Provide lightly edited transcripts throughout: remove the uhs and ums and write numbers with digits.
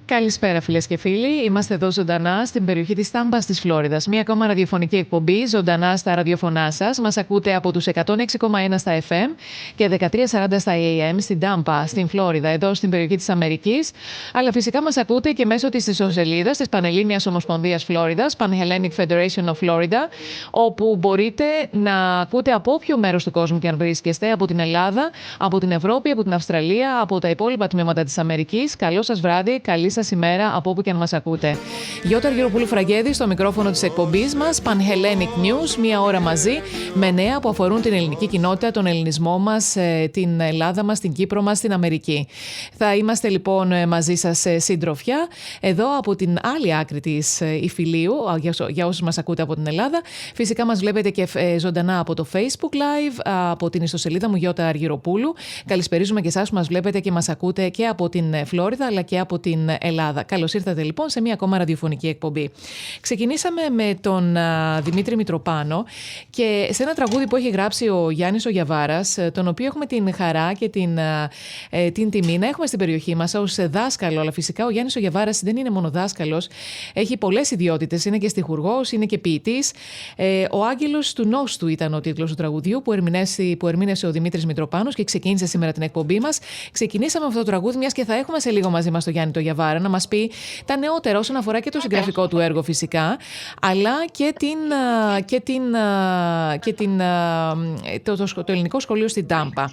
Καλησπέρα, φίλες και φίλοι. Είμαστε εδώ ζωντανά στην περιοχή της Τάμπας της Φλόριδας. Μία ακόμα ραδιοφωνική εκπομπή ζωντανά στα ραδιοφωνά σας. Μας ακούτε από τους 106,1 στα FM και 1340 στα AM στην Τάμπα, στην Φλόριδα, εδώ στην περιοχή της Αμερικής. Αλλά φυσικά μας ακούτε και μέσω της ιστοσελίδας της Πανελλήνιας Ομοσπονδίας Φλόριδας, Pan-Hellenic Federation of Florida, όπου μπορείτε να ακούτε από όποιο μέρος του κόσμου και αν βρίσκεστε, από την Ελλάδα, από την Ευρώπη, από την Αυστραλία, από τα υπόλοιπα τμήματα της Αμερικής. Καλό σας βράδυ, καλή σας ημέρα από όπου και αν μας ακούτε. Γιώτα Αργυροπούλου Φραγκέδη στο μικρόφωνο της εκπομπής μας, Pan-Hellenic News, μία ώρα μαζί με νέα που αφορούν την ελληνική κοινότητα, τον ελληνισμό μας, την Ελλάδα μας, την Κύπρο μας, την Αμερική. Θα είμαστε λοιπόν μαζί σας συντροφιά, εδώ από την άλλη άκρη της Ιφιλίου, για όσους μας ακούτε από την Ελλάδα. Φυσικά μας βλέπετε και ζωντανά από το Facebook Live, από την ιστοσελίδα μου Γιώτα Αργυροπούλου. Καλησπερίζουμε και εσάς που μας βλέπετε και μας ακούτε και από την Φλόριδα αλλά και από την Ελλάδα. Καλώς ήρθατε λοιπόν σε μία ακόμα ραδιοφωνική εκπομπή. Ξεκινήσαμε με τον Δημήτρη Μητροπάνο και σε ένα τραγούδι που έχει γράψει ο Γιάννης ο Γιαβάρας, τον οποίο έχουμε την χαρά και την τιμή να έχουμε στην περιοχή μας ως δάσκαλο. Αλλά φυσικά ο Γιάννης ο Γιαβάρας δεν είναι μόνο δάσκαλος, έχει πολλές ιδιότητες. Είναι και στιχουργός, είναι και ποιητής. Ο Άγγελος του Νόστου ήταν ο τίτλος του τραγουδιού που ερμήνευσε ο Δημήτρης Μητροπάνος και ξεκίνησε σήμερα την εκπομπή μας. Ξεκινήσαμε αυτό το τραγούδι, μιας και θα έχουμε σε λίγο μαζί μας τον Γιάννη το Γιαβάρα να μας πει τα νεότερα όσον αφορά και το συγγραφικό του έργο φυσικά, αλλά και το ελληνικό σχολείο στην Τάμπα.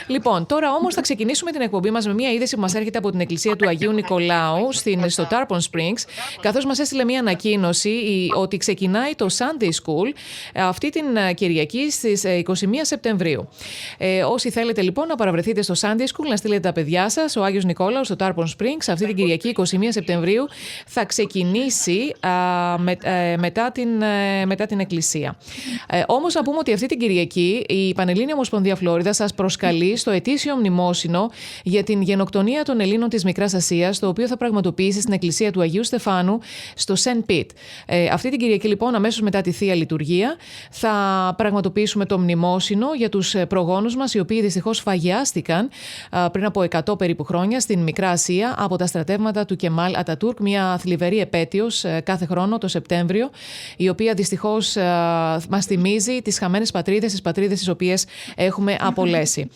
Λοιπόν, τώρα όμως θα ξεκινήσουμε την εκπομπή μας με μια είδηση που μας έρχεται από την εκκλησία του Αγίου Νικολάου στο Tarpon Springs, καθώς μας έστειλε μια ανακοίνωση ότι ξεκινάει το Sunday School αυτή την Κυριακή στις 21 Σεπτεμβρίου. Όσοι θέλετε λοιπόν να παραβρεθείτε στο Sunday School, να στείλετε τα παιδιά σας, ο Άγιος Νικόλαος στο Tarpon Springs αυτή την Κυριακή 21 Σεπτεμβρίου θα ξεκινήσει μετά την εκκλησία. Όμως να πούμε ότι αυτή την Κυριακή η Πανελλήνια Ομοσπονδία Φλόριδα σας προσκαλεί στο ετήσιο μνημόσυνο για την γενοκτονία των Ελλήνων της Μικράς Ασίας, το οποίο θα πραγματοποιήσει στην εκκλησία του Αγίου Στεφάνου στο Σεν Πιτ. Αυτή την Κυριακή λοιπόν, αμέσως μετά τη Θεία Λειτουργία, θα πραγματοποιήσουμε το μνημόσυνο για τους προγόνους μας, οι οποίοι δυστυχώς φαγιάστηκαν πριν από 100 περίπου χρόνια στην Μικρά Ασία από τα στρατεύματα του Κεμάλ Ατατούρκ, μια θλιβερή επέτειος κάθε χρόνο το Σεπτέμβριο, η οποία δυστυχώς μας θυμίζει τις χαμένες πατρίδες, τις πατρίδες τις οποίες έχουμε απολέσει.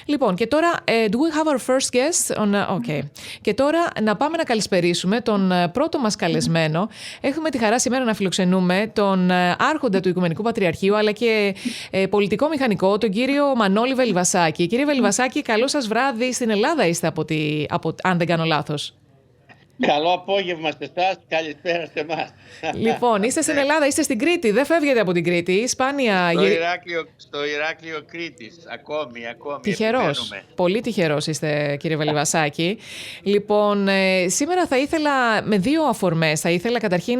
Λοιπόν, και τώρα, do we have our first guest? Okay. Και τώρα να πάμε να καλησπερίσουμε τον πρώτο μας καλεσμένο. Έχουμε τη χαρά σήμερα να φιλοξενούμε τον άρχοντα του Οικουμενικού Πατριαρχείου, αλλά και πολιτικό μηχανικό, τον κύριο Μανώλη Βελιβασάκη. Κύριε Βελιβασάκη, καλό σας βράδυ. Στην Ελλάδα είστε αν δεν κάνω λάθος. Καλό απόγευμα σε εσάς, καλησπέρα σε εμάς. Λοιπόν, είστε στην Ελλάδα, είστε στην Κρήτη, δεν φεύγετε από την Κρήτη. Σπάνια. Στο Ηράκλειο Κρήτης, ακόμη. Τυχερός, πολύ τυχερός είστε κύριε Βελιβασάκη. Λοιπόν, σήμερα θα ήθελα με δύο αφορμές. Θα ήθελα καταρχήν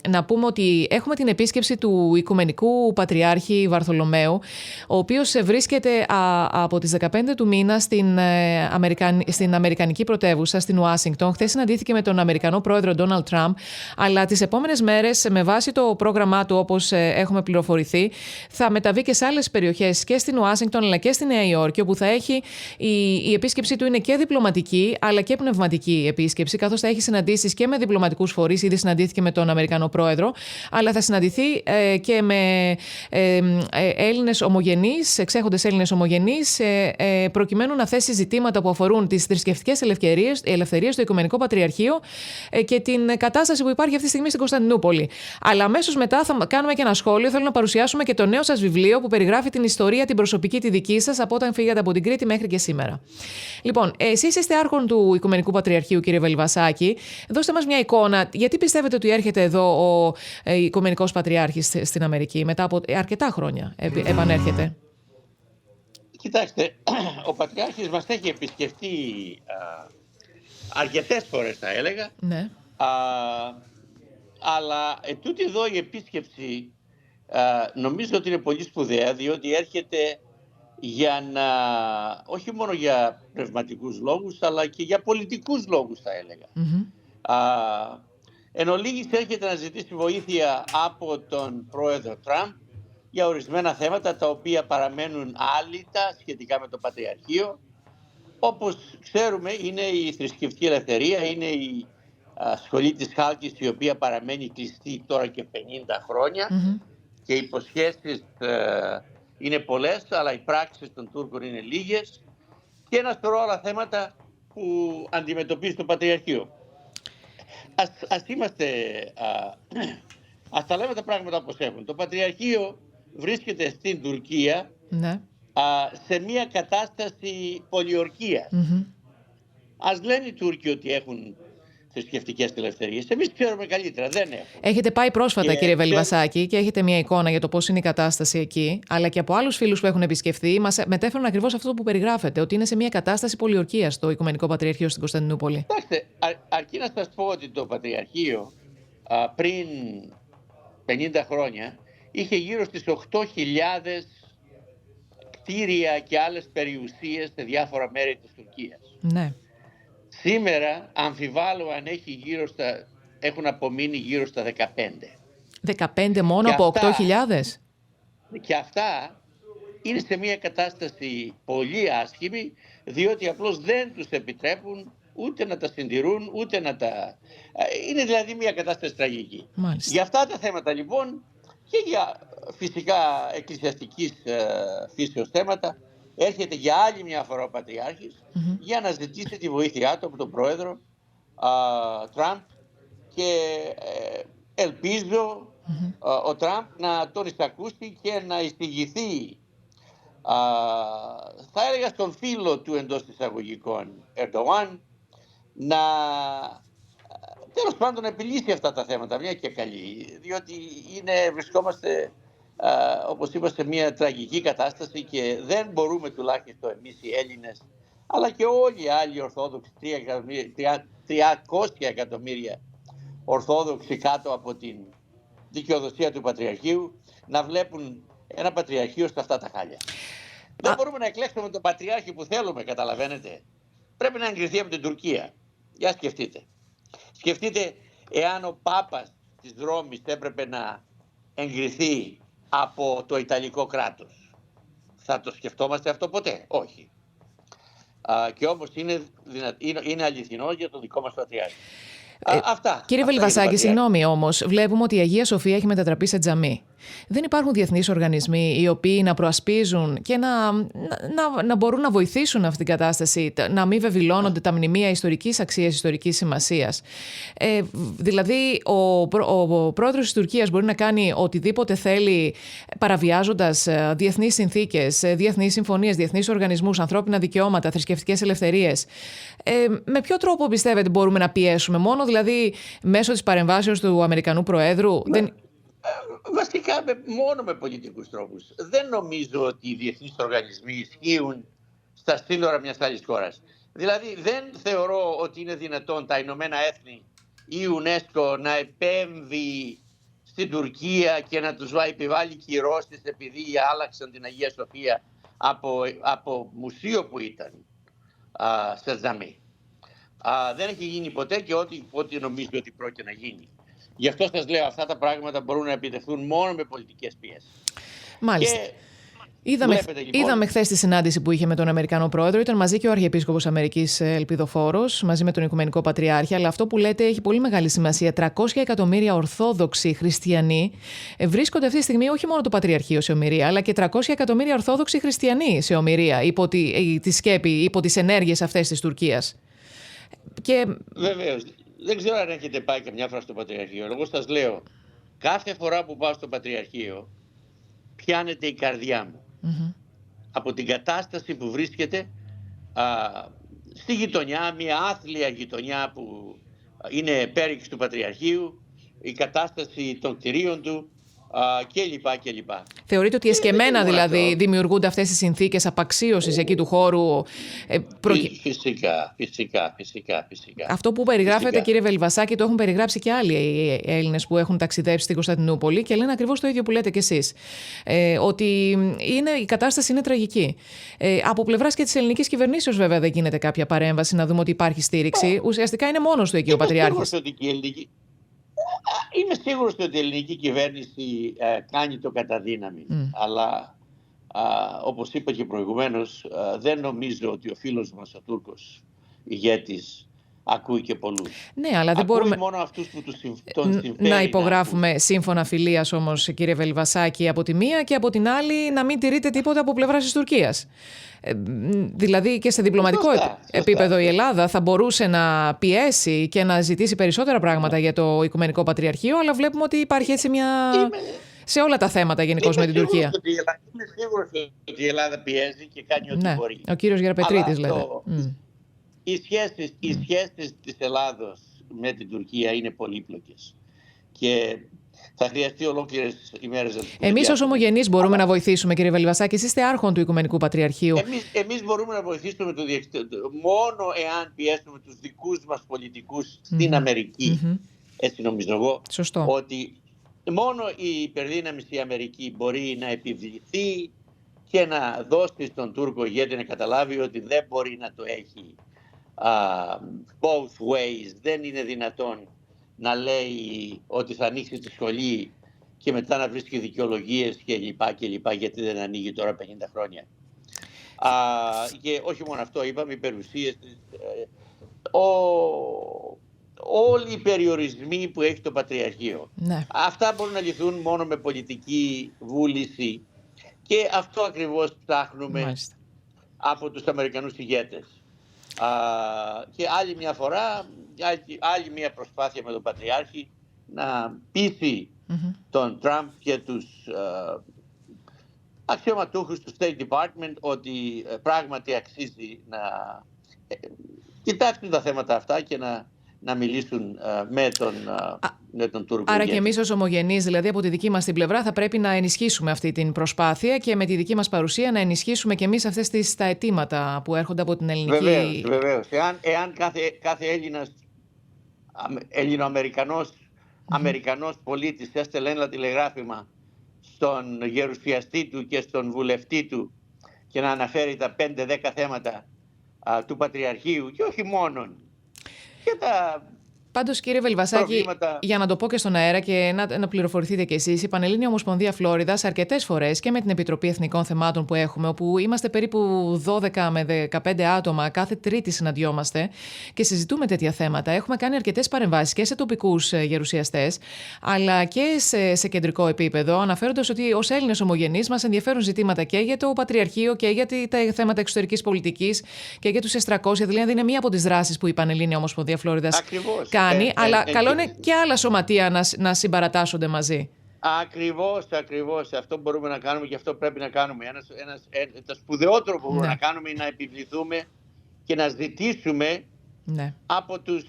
να πούμε ότι έχουμε την επίσκεψη του Οικουμενικού Πατριάρχη Βαρθολομαίου, ο οποίος βρίσκεται από τις 15 του μήνα στην Αμερικανική πρωτεύουσα, στην Ουάσιγκτον. Χθες συναντήθηκε με τον Αμερικανό πρόεδρο Ντόναλντ Τραμπ, αλλά τις επόμενες μέρες, με βάση το πρόγραμμά του, όπως έχουμε πληροφορηθεί, θα μεταβεί και σε άλλες περιοχές και στην Ουάσιγκτον αλλά και στη Νέα Υόρκη, όπου θα έχει η επίσκεψή του είναι και διπλωματική αλλά και πνευματική επίσκεψη, καθώς θα έχει συναντήσεις και με διπλωματικούς φορείς. Ήδη συναντήθηκε με τον Αμερικανό πρόεδρο, αλλά θα συναντηθεί και με Έλληνες ομογενείς, εξέχοντες Έλληνες ομογενείς, προκειμένου να θέσει ζητήματα που αφορούν τις θρησκευτικές ελευθερίες στο Οικουμενικό Πατριαρχείο και την κατάσταση που υπάρχει αυτή τη στιγμή στην Κωνσταντινούπολη. Αλλά αμέσως μετά θα κάνουμε και ένα σχόλιο. Θέλω να παρουσιάσουμε και το νέο σας βιβλίο που περιγράφει την ιστορία, την προσωπική, τη δική σας, από όταν φύγατε από την Κρήτη μέχρι και σήμερα. Λοιπόν, εσείς είστε άρχον του Οικουμενικού Πατριαρχείου, κύριε Βελιβασάκη. Δώστε μας μια εικόνα. Γιατί πιστεύετε ότι έρχεται εδώ ο Οικουμενικός Πατριάρχης στην Αμερική, μετά από αρκετά χρόνια επανέρχεται? Κοιτάξτε, ο Πατριάρχης μας έχει επισκεφτεί αρκετές φορές, θα έλεγα. Ναι. Αλλά τούτη εδώ η επίσκεψη νομίζω ότι είναι πολύ σπουδαία, διότι έρχεται όχι μόνο για πνευματικούς λόγους, αλλά και για πολιτικούς λόγους, θα έλεγα. Εν ολίγης έρχεται να ζητήσει βοήθεια από τον πρόεδρο Τραμπ για ορισμένα θέματα τα οποία παραμένουν άλυτα σχετικά με το Πατριαρχείο, όπως ξέρουμε είναι η θρησκευτική ελευθερία, είναι η σχολή της Χάλκης, η οποία παραμένει κλειστή τώρα και 50 χρόνια και οι υποσχέσεις είναι πολλές, αλλά οι πράξεις των Τούρκων είναι λίγες και ένα σωρό άλλα θέματα που αντιμετωπίζει το Πατριαρχείο. Ας τα λέμε τα πράγματα όπως έχουν. Το Πατριαρχείο βρίσκεται στην Τουρκία, ναι, σε μια κατάσταση πολιορκίας. Ας λένε οι Τούρκοι ότι έχουν θρησκευτικές ελευθερίες. Εμείς ξέρουμε καλύτερα, δεν έχουμε. Έχετε πάει πρόσφατα, κύριε Βελβασάκη, και έχετε μια εικόνα για το πώς είναι η κατάσταση εκεί, αλλά και από άλλους φίλους που έχουν επισκεφθεί, μας μετέφεραν ακριβώς αυτό που περιγράφετε, ότι είναι σε μια κατάσταση πολιορκίας το Οικουμενικό Πατριαρχείο στην Κωνσταντινούπολη. Κοιτάξτε, αρκεί να σας πω ότι το Πατριαρχείο πριν 50 χρόνια είχε γύρω στις 8.000 κτίρια και άλλες περιουσίες σε διάφορα μέρη της Τουρκίας. Ναι. Σήμερα αμφιβάλλω αν έχουν απομείνει γύρω στα 15. 15 μόνο από 8.000? Και αυτά είναι σε μια κατάσταση πολύ άσχημη, διότι απλώς δεν τους επιτρέπουν ούτε να τα συντηρούν, ούτε να τα... Είναι δηλαδή μια κατάσταση τραγική. Μάλιστα. Για αυτά τα θέματα λοιπόν και για φυσικά εκκλησιαστικής φύσεως θέματα έρχεται για άλλη μια φορά ο Πατριάρχης για να ζητήσει τη βοήθειά του από τον πρόεδρο Τραμπ και ελπίζω ο Τραμπ να τον εισακούσει και να εισηγηθεί θα έλεγα στον φίλο του εντός εισαγωγικών Ερντογάν να τέλος πάντων να επιλύσει αυτά τα θέματα μια και καλή, διότι βρισκόμαστε όπως είπα σε μια τραγική κατάσταση και δεν μπορούμε τουλάχιστον εμείς οι Έλληνες αλλά και όλοι οι άλλοι Ορθόδοξοι 300 εκατομμύρια Ορθόδοξοι κάτω από την δικαιοδοσία του Πατριαρχείου να βλέπουν ένα Πατριαρχείο στα αυτά τα χάλια. Δεν μπορούμε να εκλέξουμε τον Πατριάρχη που θέλουμε, καταλαβαίνετε. Πρέπει να εγκριθεί από την Τουρκία. Για σκεφτείτε. Σκεφτείτε εάν ο Πάπας της Ρώμης έπρεπε να εγκριθεί από το Ιταλικό κράτος. Θα το σκεφτόμαστε αυτό ποτέ? Όχι. Και όμως είναι αληθινό για το δικό μας Πατριάρχη. Κύριε Βελβασάκη, συγγνώμη όμως, βλέπουμε ότι η Αγία Σοφία έχει μετατραπεί σε τζαμί. Δεν υπάρχουν διεθνείς οργανισμοί οι οποίοι να προασπίζουν και να μπορούν να βοηθήσουν αυτή την κατάσταση, να μην βεβηλώνονται τα μνημεία ιστορικής αξίας, ιστορικής σημασίας. Δηλαδή, ο πρόεδρος της Τουρκίας μπορεί να κάνει οτιδήποτε θέλει, παραβιάζοντας διεθνείς συνθήκες, διεθνείς συμφωνίες, διεθνείς οργανισμούς, ανθρώπινα δικαιώματα, θρησκευτικές ελευθερίες. Με ποιο τρόπο πιστεύετε μπορούμε να πιέσουμε? Μόνο δηλαδή μέσω της παρεμβάσεως του Αμερικανού Προέδρου? Βασικά μόνο με πολιτικούς τρόπους. Δεν νομίζω ότι οι διεθνείς οργανισμοί ισχύουν στα σύνορα μιας άλλης χώρας. Δηλαδή δεν θεωρώ ότι είναι δυνατόν τα Ηνωμένα Έθνη ή η UNESCO να επέμβει στην Τουρκία και να τους επιβάλλει κυρώσεις επειδή άλλαξαν την Αγία Σοφία από μουσείο που ήταν σε τζαμί. Δεν έχει γίνει ποτέ και ό,τι νομίζω ότι πρόκειται να γίνει. Γι' αυτό σας λέω, αυτά τα πράγματα μπορούν να επιτευχθούν μόνο με πολιτικές πιέσεις. Μάλιστα. Είδαμε χθες τη συνάντηση που είχε με τον Αμερικανό Πρόεδρο. Ήταν μαζί και ο Αρχιεπίσκοπος Αμερικής Ελπιδοφόρος, μαζί με τον Οικουμενικό Πατριάρχη. Αλλά αυτό που λέτε έχει πολύ μεγάλη σημασία. 300 εκατομμύρια Ορθόδοξοι Χριστιανοί βρίσκονται αυτή τη στιγμή όχι μόνο το Πατριαρχείο σε ομηρία, αλλά και 300 εκατομμύρια Ορθόδοξοι Χριστιανοί σε ομηρία υπό τη σκέπη, υπό τις ενέργειες αυτές της Τουρκίας. Βεβαίως. Δεν ξέρω αν έχετε πάει καμιά φορά στο Πατριαρχείο. Εγώ σας λέω, κάθε φορά που πάω στο Πατριαρχείο, πιάνεται η καρδιά μου. Από την κατάσταση που βρίσκεται στη γειτονιά, μια άθλια γειτονιά που είναι πέριξ του Πατριαρχείου, η κατάσταση των κτηρίων του κλπ. Θεωρείτε ότι εσκεμμένα δηλαδή δημιουργούνται αυτές οι συνθήκες απαξίωσης εκεί του χώρου? Φυσικά. Αυτό που περιγράφετε, κύριε Βελβασάκη, το έχουν περιγράψει και άλλοι Έλληνες που έχουν ταξιδέψει στην Κωνσταντινούπολη και λένε ακριβώς το ίδιο που λέτε κι εσείς. Ότι η κατάσταση είναι τραγική. Από πλευράς και της ελληνικής κυβερνήσεως βέβαια δεν γίνεται κάποια παρέμβαση να δούμε ότι υπάρχει στήριξη. Ουσιαστικά είναι μόνος του εκεί ο Πατριάρχης. Είμαι σίγουρος ότι η ελληνική κυβέρνηση κάνει το κατά δύναμη, αλλά όπως είπα και προηγουμένως, δεν νομίζω ότι ο φίλος μας ο Τούρκος ηγέτης ακούει και πολλούς. Ναι, αλλά δεν ακούει μπορούμε μόνο αυτούς που τον συμφέρει να υπογράφουμε σύμφωνα φιλίας όμως, κύριε Βελβασάκη, από τη μία, και από την άλλη να μην τηρείτε τίποτα από πλευράς της Τουρκίας. Δηλαδή και σε διπλωματικό επίπεδο η Ελλάδα θα μπορούσε να πιέσει και να ζητήσει περισσότερα πράγματα για το Οικουμενικό Πατριαρχείο, αλλά βλέπουμε ότι υπάρχει έτσι σε όλα τα θέματα γενικώς με την Τουρκία. Είμαι σίγουρος ότι η Ελλάδα πιέζει και κάνει ό,τι μπορεί. Ο κύριος Γεραπετρίτης λέτε. Οι σχέσεις της Ελλάδος με την Τουρκία είναι πολύπλοκες και θα χρειαστεί ολόκληρες ημέρες να τις πούμε. Εμείς ως ομογενείς μπορούμε να βοηθήσουμε, κύριε Βελβασάκη. Εσείς είστε άρχον του Οικουμενικού Πατριαρχείου. Εμείς μπορούμε να βοηθήσουμε μόνο εάν πιέσουμε τους δικούς μας πολιτικούς στην Αμερική. Έτσι νομίζω εγώ. Σωστό. Ότι μόνο η υπερδύναμη στη Αμερική μπορεί να επιβληθεί και να δώσει στον Τούρκο ηγέτη να καταλάβει ότι δεν μπορεί να το έχει both ways. Δεν είναι δυνατόν να λέει ότι θα ανοίξει τη σχολή και μετά να βρίσκει δικαιολογίες και λοιπά γιατί δεν ανοίγει τώρα 50 χρόνια. Και όχι μόνο αυτό, είπαμε οι περιουσίες της, όλοι οι περιορισμοί που έχει το Πατριαρχείο. Ναι. Αυτά μπορούν να λυθούν μόνο με πολιτική βούληση και αυτό ακριβώς ψάχνουμε από τους Αμερικανούς ηγέτες. Και άλλη μια φορά, άλλη μια προσπάθεια με τον Πατριάρχη να πείσει τον Τραμπ και τους αξιωματούχους του State Department ότι πράγματι αξίζει να κοιτάξουν τα θέματα αυτά και να μιλήσουν με τον Τούρκο. Άρα και εμείς ως ομογενείς, δηλαδή από τη δική μας την πλευρά, θα πρέπει να ενισχύσουμε αυτή την προσπάθεια και με τη δική μας παρουσία να ενισχύσουμε και εμείς αυτές τα αιτήματα που έρχονται από την ελληνική... Βεβαίως. Εάν κάθε Έλληνας, Αμερικανός πολίτης έστελνε ένα τηλεγράφημα στον γερουσιαστή του και στον βουλευτή του και να αναφέρει τα 5-10 θέματα του Πατριαρχείου και όχι μόνον, και τα... Πάντως, κύριε Βελβασάκη, για να το πω και στον αέρα και να πληροφορηθείτε κι εσείς, η Πανελλήνια Ομοσπονδία Φλόριδας αρκετές φορές και με την Επιτροπή Εθνικών Θεμάτων που έχουμε, όπου είμαστε περίπου 12 με 15 άτομα, κάθε Τρίτη συναντιόμαστε και συζητούμε τέτοια θέματα. Έχουμε κάνει αρκετές παρεμβάσεις και σε τοπικούς γερουσιαστές, αλλά και σε κεντρικό επίπεδο, αναφέροντας ότι ως Έλληνες ομογενείς μας ενδιαφέρουν ζητήματα και για το Πατριαρχείο και για τα θέματα εξωτερικής πολιτικής και για τους S300. Δηλαδή, είναι μία από τις δράσεις που η Πανελλήνια Ομοσπονδία Φλόριδας κάνει. Αλλά καλό είναι και άλλα σωματεία να συμπαρατάσσονται μαζί. Ακριβώς. Αυτό μπορούμε να κάνουμε και αυτό πρέπει να κάνουμε. Το σπουδαιότερο που μπορούμε να κάνουμε είναι να επιβληθούμε και να ζητήσουμε από τους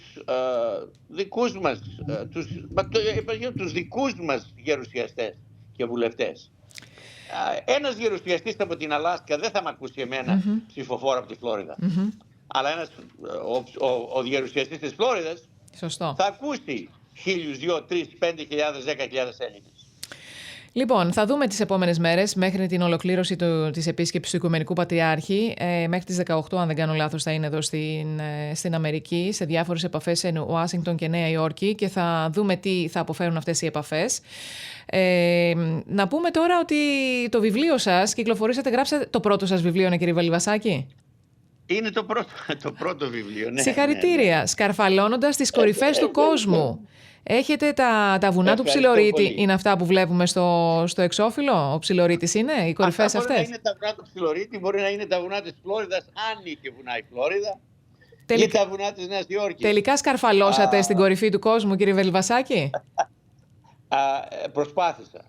δικούς μας γερουσιαστές και βουλευτές. Ένας γερουσιαστής από την Αλάσκα δεν θα με ακούσει εμένα ψηφοφόρο από τη Φλόριδα. Αλλά ο γερουσιαστής της Φλόριδας σωστό. Θα ακούσει 1.000, 2.000, 3.000, 5.000, 10.000 Έλληνες. Λοιπόν, θα δούμε τις επόμενες μέρες μέχρι την ολοκλήρωση της επίσκεψης του Οικουμενικού Πατριάρχη. Μέχρι τις 18, αν δεν κάνω λάθος, θα είναι εδώ στην Αμερική, σε διάφορες επαφές σε Ουάσιγκτον και Νέα Υόρκη, και θα δούμε τι θα αποφέρουν αυτές οι επαφές. Να πούμε τώρα ότι το βιβλίο σας κυκλοφορήσατε, γράψατε το πρώτο σας βιβλίο, κύριε Βελβασάκη. Είναι το πρώτο βιβλίο, ναι. Συγχαρητήρια. Σκαρφαλώνοντας τις κορυφές του κόσμου. Έχετε τα βουνά του Ψιλορίτη. Είναι αυτά που βλέπουμε στο εξώφυλλο? Ο Ψιλορίτης είναι, οι κορυφές αυτές? Μπορεί να είναι τα βουνά του Ψιλορίτη, μπορεί να είναι τα βουνά της Φλόριδας, αν είχε βουνά η Φλόριδα, ή τα βουνά της Νέας Υόρκης. Τελικά σκαρφαλώσατε στην κορυφή του κόσμου, κύριε Βελβασάκη? Προσπάθησα.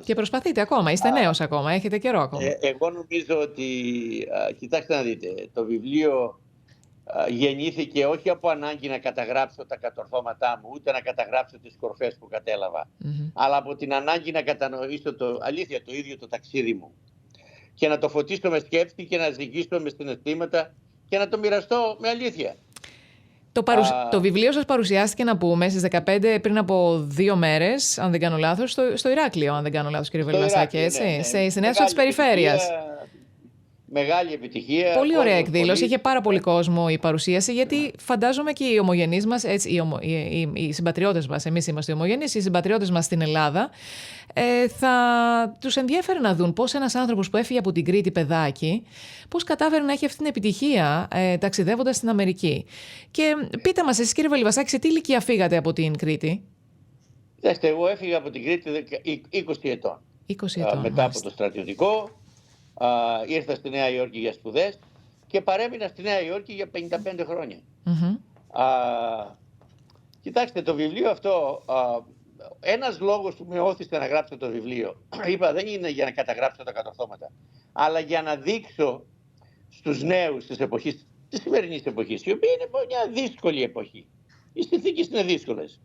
Και προσπαθείτε ακόμα, είστε νέος ακόμα, έχετε καιρό ακόμα. Εγώ νομίζω ότι, κοιτάξτε να δείτε, το βιβλίο γεννήθηκε όχι από ανάγκη να καταγράψω τα κατορθώματά μου, ούτε να καταγράψω τις κορφές που κατέλαβα, αλλά από την ανάγκη να κατανοήσω το ίδιο το ταξίδι μου και να το φωτίσω με σκέψη και να ζυγίσω με συναισθήματα και να το μοιραστώ με αλήθεια. Το βιβλίο σας παρουσιάστηκε, να πούμε, στις 15 πριν από 2 μέρες, αν δεν κάνω λάθος, στο Ηράκλειο, αν δεν κάνω λάθος, κύριε Βελβασάκη, έτσι, στην αίθουσα της Περιφέρειας. μεγάλη επιτυχία. Πολύ ωραία εκδήλωση. Πολύ... Είχε πάρα πολύ κόσμο η παρουσίαση, γιατί φαντάζομαι και οι ομογενείς μας, οι συμπατριώτες μας, εμείς είμαστε οι ομογενείς, οι συμπατριώτες μας στην Ελλάδα, θα τους ενδιέφερε να δουν πώς ένας άνθρωπος που έφυγε από την Κρήτη παιδάκι, πώς κατάφερε να έχει αυτή την επιτυχία ταξιδεύοντας στην Αμερική. Και πείτε μας, εσείς κύριε Βελιβασάκη, σε τι ηλικία φύγατε από την Κρήτη? Κοιτάξτε, εγώ έφυγα από την Κρήτη 20 ετών. 20 ετών, μετά από το στρατιωτικό, ήρθα στη Νέα Υόρκη για σπουδές και παρέμεινα στη Νέα Υόρκη για 55 χρόνια. Κοιτάξτε, το βιβλίο αυτό, ένας λόγος που με όθησε να γράψω το βιβλίο, είπα, δεν είναι για να καταγράψω τα κατορθώματα, αλλά για να δείξω στους νέους της εποχής, της σημερινής εποχής, η οποία είναι μια δύσκολη εποχή. Οι συνθήκες είναι δύσκολες.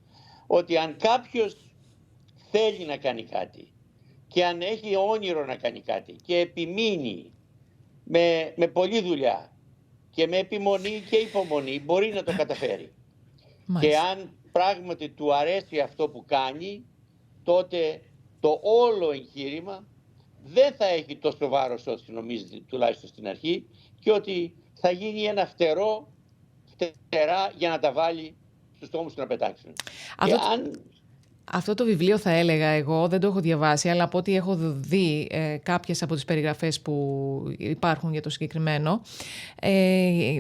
Ότι αν κάποιος θέλει να κάνει κάτι και αν έχει όνειρο να κάνει κάτι και επιμείνει με πολλή δουλειά και με επιμονή και υπομονή, μπορεί να το καταφέρει. Και αν πράγματι του αρέσει αυτό που κάνει, τότε το όλο εγχείρημα δεν θα έχει τόσο βάρος όσο νομίζει, τουλάχιστον στην αρχή, και ότι θα γίνει ένα φτερά για να τα βάλει στους τόμους του να πετάξουν. Αυτό το βιβλίο, θα έλεγα εγώ, δεν το έχω διαβάσει, αλλά από ό,τι έχω δει κάποιες από τις περιγραφές που υπάρχουν για το συγκεκριμένο,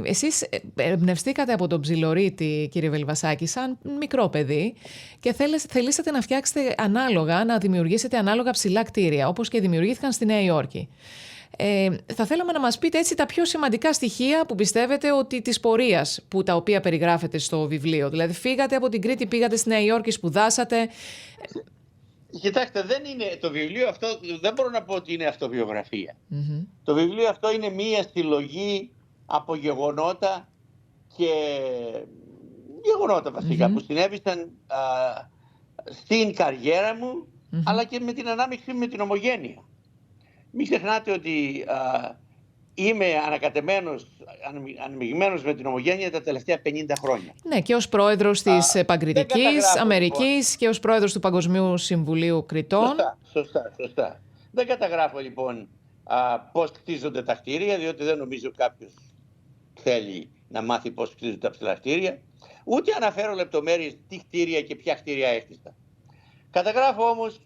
εσείς εμπνευστήκατε από τον Ψιλορίτη, κύριε Βελιβασάκη, σαν μικρό παιδί και θελήσατε να φτιάξετε ανάλογα, να δημιουργήσετε ανάλογα ψηλά κτίρια, όπως και δημιουργήθηκαν στη Νέα Υόρκη. Θα θέλαμε να μας πείτε έτσι τα πιο σημαντικά στοιχεία που πιστεύετε ότι της πορείας τα οποία περιγράφετε στο βιβλίο. Δηλαδή φύγατε από την Κρήτη, πήγατε στη Νέα Υόρκη, σπουδάσατε. Κοιτάξτε, δεν είναι, το βιβλίο αυτό δεν μπορώ να πω ότι είναι αυτοβιογραφία. Το βιβλίο αυτό είναι μία συλλογή από γεγονότα και γεγονότα βασικά που συνέβησαν στην καριέρα μου, αλλά και με την ανάμειξη με την Ομογένεια. Μην ξεχνάτε ότι είμαι αναμειγμένος με την Ομογένεια τα τελευταία 50 χρόνια. Ναι, και ως πρόεδρος της Παγκριτικής Αμερικής και ως πρόεδρος του Παγκοσμίου Συμβουλίου Κριτών. Σωστά. Δεν καταγράφω λοιπόν πώς χτίζονται τα κτίρια, διότι δεν νομίζω κάποιος θέλει να μάθει πώς χτίζονται τα ψηλά κτίρια. Ούτε αναφέρω λεπτομέρειες τι κτίρια και ποια κτίρια έχτισαν. Καταγράφω όμως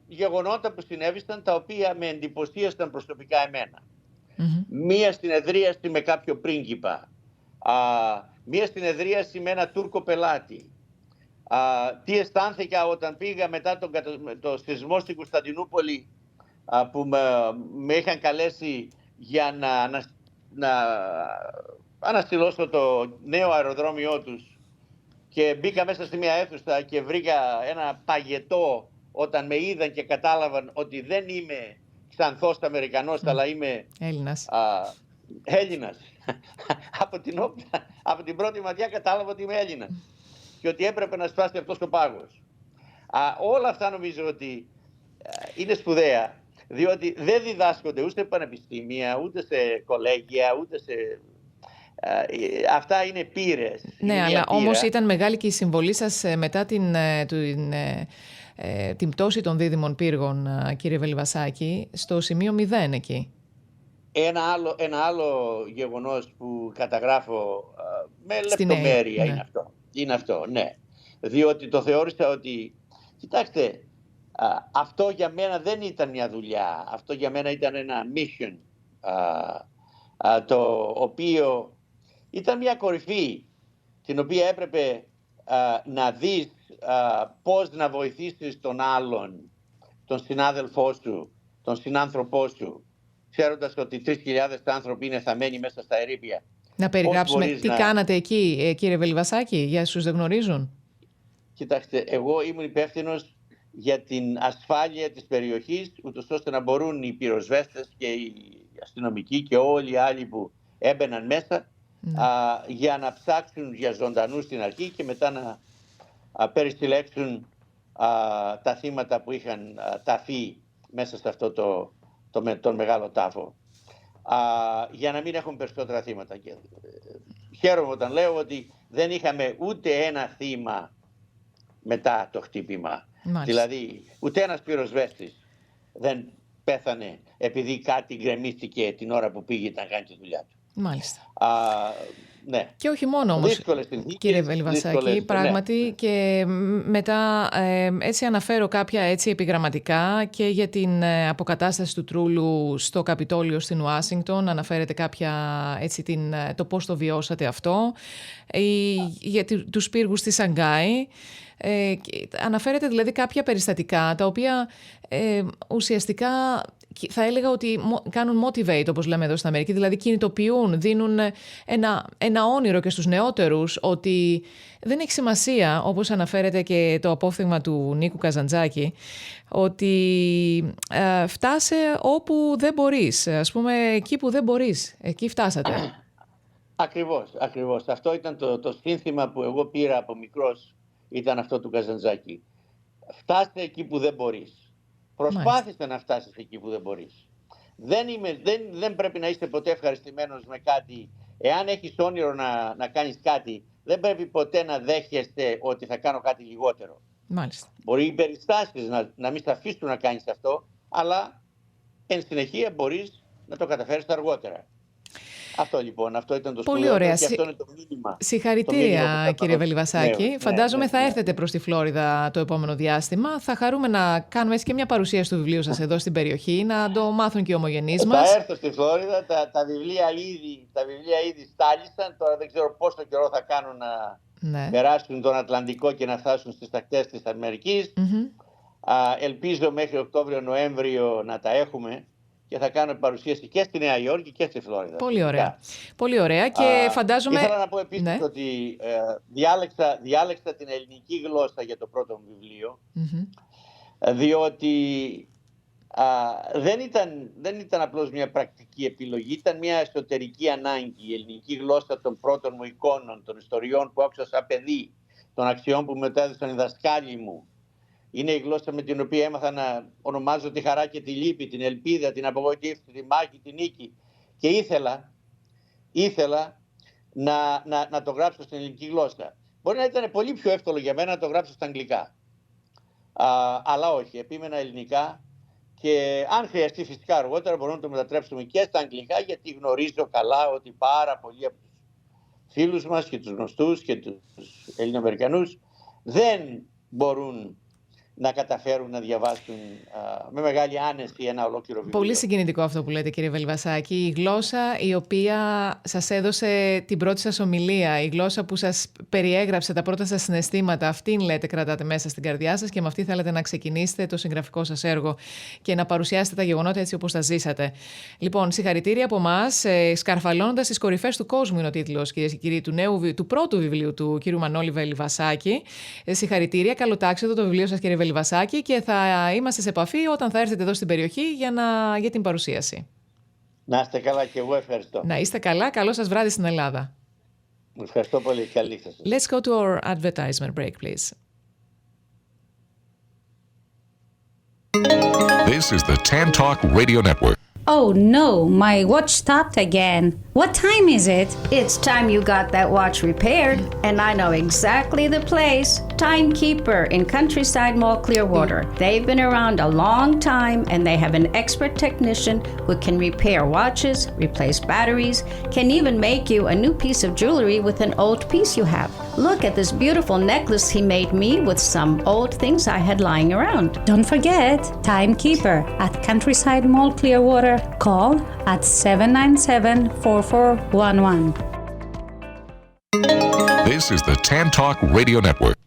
γεγονότα που συνέβησαν, τα οποία με εντυπωσίασαν προσωπικά εμένα. Μία συνεδρίαση με κάποιο πρίγκιπα, μία συνεδρίαση με ένα Τούρκο πελάτη, τι αισθάνθηκα όταν πήγα μετά το σεισμό στην Κωνσταντινούπολη, που με είχαν καλέσει για να αναστηλώσω το νέο αεροδρόμιό τους, και μπήκα μέσα σε μια αίθουσα και βρήκα ένα παγετό όταν με είδαν και κατάλαβαν ότι δεν είμαι Ξανθός Αμερικανός, αλλά είμαι Έλληνας. από την πρώτη ματιά κατάλαβα ότι είμαι Έλληνας και ότι έπρεπε να σπάσει αυτός ο πάγος. Όλα αυτά νομίζω ότι είναι σπουδαία, διότι δεν διδάσκονται ούτε σε πανεπιστήμια, ούτε σε κολέγια, ούτε σε... αυτά είναι πείρες. Ναι, αλλά όμως ήταν μεγάλη και η συμβολή σας μετά την πτώση των δίδυμων πύργων, κύριε Βελιβασάκη, στο σημείο 0 εκεί. Ένα άλλο γεγονός που καταγράφω με λεπτομέρεια είναι αυτό, ναι. Διότι το θεώρησα ότι, κοιτάξτε, αυτό για μένα δεν ήταν μια δουλειά, αυτό για μένα ήταν ένα mission, το οποίο ήταν μια κορυφή, την οποία έπρεπε να δεις πώς να βοηθήσεις τον άλλον, τον συνάδελφό σου, τον συνάνθρωπό σου, ξέροντας ότι 3.000 άνθρωποι είναι θαμμένοι μέσα στα ερείπια. Να περιγράψουμε τι κάνατε εκεί, κύριε Βελιβασάκη, για όσους δεν γνωρίζουν. Κοιτάξτε, εγώ ήμουν υπεύθυνος για την ασφάλεια της περιοχής, ούτως ώστε να μπορούν οι πυροσβέστες και οι αστυνομικοί και όλοι οι άλλοι που έμπαιναν μέσα για να ψάξουν για ζωντανούς στην αρχή και μετά να περιστηλέξουν τα θύματα που είχαν ταφεί μέσα σε αυτό τον μεγάλο τάφο, για να μην έχουν περισσότερα θύματα. Και χαίρομαι όταν λέω ότι δεν είχαμε ούτε ένα θύμα μετά το χτύπημα. Μάλιστα. Δηλαδή ούτε ένας πυροσβέστης δεν πέθανε επειδή κάτι γκρεμίστηκε την ώρα που πήγε να κάνει τη δουλειά του. Μάλιστα. Ναι. Και όχι μόνο όμως, κύριε Βελιβασάκη, πράγματι, ναι. Και μετά έτσι αναφέρω κάποια έτσι επιγραμματικά και για την αποκατάσταση του τρούλου στο Καπιτόλιο στην Ουάσιγκτον. Αναφέρετε κάποια έτσι το πώς το βιώσατε αυτό, για τους πύργους στη Σανγκάη. Αναφέρετε δηλαδή κάποια περιστατικά τα οποία ουσιαστικά θα έλεγα ότι κάνουν motivate, όπως λέμε εδώ στην Αμερική, δηλαδή κινητοποιούν, δίνουν ένα όνειρο και στους νεότερους ότι δεν έχει σημασία, όπως αναφέρεται και το απόφθεγμα του Νίκου Καζαντζάκη, ότι φτάσε όπου δεν μπορείς, ας πούμε εκεί που δεν μπορείς, εκεί φτάσατε. Ακριβώς. Αυτό ήταν το σύνθημα που εγώ πήρα από μικρός, ήταν αυτό του Καζαντζάκη. Φτάσε εκεί που δεν μπορείς. Προσπάθησε να φτάσεις εκεί που δεν μπορείς. Δεν πρέπει να είστε ποτέ ευχαριστημένος με κάτι. Εάν έχεις όνειρο να κάνεις κάτι, δεν πρέπει ποτέ να δέχεστε ότι θα κάνω κάτι λιγότερο. Μάλιστα. Μπορεί οι περιστάσεις να μην σε αφήσουν να κάνεις αυτό, αλλά εν συνεχεία μπορείς να το καταφέρεις αργότερα. Αυτό λοιπόν, αυτό ήταν το πολύ ωραία. Και αυτό είναι το μήνυμα. Συγχαρητήρια, κύριε Βελιβασάκη. Φαντάζομαι θα έρθετε προς τη Φλόριδα το επόμενο διάστημα. Θα χαρούμε να κάνουμε έτσι και μια παρουσίαση του βιβλίου σας εδώ στην περιοχή, να το μάθουν και οι ομογενείς μας. Θα έρθω στη Φλόριδα, τα βιβλία ήδη στάλησαν. Τώρα δεν ξέρω πόσο καιρό θα κάνουν να περάσουν τον Ατλαντικό και να φτάσουν στις ακτές της Αμερικής. Ελπίζω μέχρι Οκτώβριο-Νοέμβριο να τα έχουμε. Και θα κάνω παρουσίαση και στη Νέα Υόρκη και στη Φλόριδα. Πολύ ωραία. Πολύ ωραία. Και φαντάζομαι... Ήθελα να πω επίσης ότι διάλεξα την ελληνική γλώσσα για το πρώτο μου βιβλίο, διότι δεν ήταν απλώς μια πρακτική επιλογή, ήταν μια εσωτερική ανάγκη. Η ελληνική γλώσσα των πρώτων μου εικόνων, των ιστοριών που άκουσα σαν παιδί, των αξιών που μετέδωσαν οι δασκάλοι μου. Είναι η γλώσσα με την οποία έμαθα να ονομάζω τη χαρά και τη λύπη, την ελπίδα, την απογοήτευση, τη μάχη, τη νίκη. Και ήθελα να το γράψω στην ελληνική γλώσσα. Μπορεί να ήταν πολύ πιο εύκολο για μένα να το γράψω στα αγγλικά. Αλλά όχι, επίμενα ελληνικά. Και αν χρειαστεί φυσικά αργότερα μπορούμε να το μετατρέψουμε και στα αγγλικά, γιατί γνωρίζω καλά ότι πάρα πολλοί από τους φίλους μας και τους γνωστούς και τους Ελληνοαμερικανούς δεν μπορούν να καταφέρουν να διαβάσουν με μεγάλη άνεση ένα ολόκληρο βιβλίο. Πολύ συγκινητικό αυτό που λέτε, κύριε Βελιβασάκη. Η γλώσσα η οποία σας έδωσε την πρώτη σας ομιλία, η γλώσσα που σας περιέγραψε τα πρώτα σας συναισθήματα, αυτήν λέτε κρατάτε μέσα στην καρδιά σας και με αυτή θέλετε να ξεκινήσετε το συγγραφικό σας έργο και να παρουσιάσετε τα γεγονότα έτσι όπως τα ζήσατε. Λοιπόν, συγχαρητήρια από εμάς. Σκαρφαλώνοντας τις κορυφές του κόσμου είναι ο τίτλος, κυρίες και κύριοι, του πρώτου βιβλίου του κύριου Μανώλη Βελιβασάκη. Συγχαρητήρια. Καλοτάξτε το βιβλίο σας, κύριε Βελιβασάκη, και θα είμαστε σε επαφή όταν θα έρθετε εδώ στην περιοχή για την παρουσίαση. Να είστε καλά και εγώ ευχαριστώ. Να είστε καλά. Καλό σας βράδυ στην Ελλάδα. Ευχαριστώ πολύ. Καλή σας. Let's go to our advertisement break, please. This is the Tan Talk Radio Network. Oh no, my watch stopped again. What time is it? It's time you got that watch repaired, and I know exactly the place. Timekeeper in Countryside Mall, Clearwater. They've been around a long time, and they have an expert technician who can repair watches, replace batteries, can even make you a new piece of jewelry with an old piece you have. Look at this beautiful necklace he made me with some old things I had lying around. Don't forget, Timekeeper at Countryside Mall, Clearwater. Call at 797-4411. This is the Tan Talk Radio Network.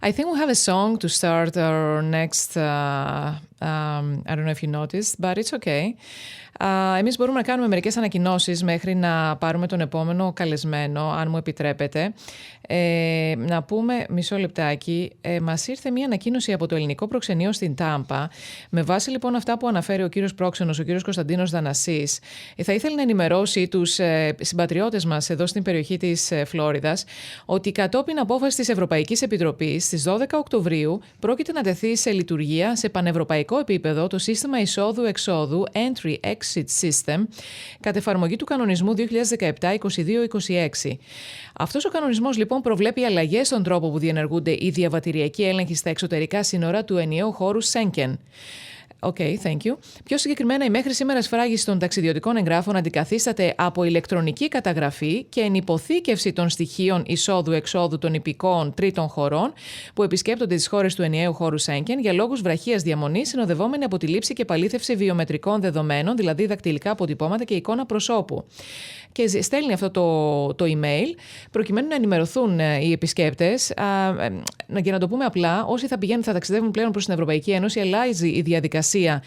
I think we have a song to start our next, I don't know if you noticed, but it's okay. Εμείς μπορούμε να κάνουμε μερικές ανακοινώσεις μέχρι να πάρουμε τον επόμενο καλεσμένο, αν μου επιτρέπετε. Να πούμε μισό λεπτάκι. Μας ήρθε μια ανακοίνωση από το ελληνικό προξενείο στην Τάμπα. Με βάση λοιπόν αυτά που αναφέρει ο κύριος πρόξενος, ο κύριος Κωνσταντίνος Δανασής, θα ήθελε να ενημερώσει τους συμπατριώτες μας εδώ στην περιοχή της Φλόριδας ότι κατόπιν απόφαση της Ευρωπαϊκής Επιτροπής στις 12 Οκτωβρίου πρόκειται να τεθεί σε λειτουργία σε πανευρωπαϊκό επίπεδο το σύστημα εισόδου-εξόδου Entry-Exit System κατ' εφαρμογή του κανονισμού 2017-2226. Αυτός ο κανονισμός λοιπόν προβλέπει αλλαγές στον τρόπο που διενεργούνται οι διαβατηριακοί έλεγχοι στα εξωτερικά σύνορα του ενιαίου χώρου Σέγγεν. Okay, thank you. Πιο συγκεκριμένα, η μέχρι σήμερα σφράγιση των ταξιδιωτικών εγγράφων αντικαθίσταται από ηλεκτρονική καταγραφή και ενυποθήκευση των στοιχείων εισόδου-εξόδου των υπηκόων τρίτων χωρών που επισκέπτονται τις χώρες του ενιαίου χώρου Σέγγεν για λόγους βραχίας διαμονής, συνοδευόμενη από τη λήψη και επαλήθευση βιομετρικών δεδομένων, δηλαδή δακτυλικά αποτυπώματα και εικόνα προσώπου. Και στέλνει αυτό το email προκειμένου να ενημερωθούν οι επισκέπτες. Για να το πούμε απλά, όσοι θα ταξιδεύουν πλέον προς την Ευρωπαϊκή Ένωση, αλλάζει η διαδικασία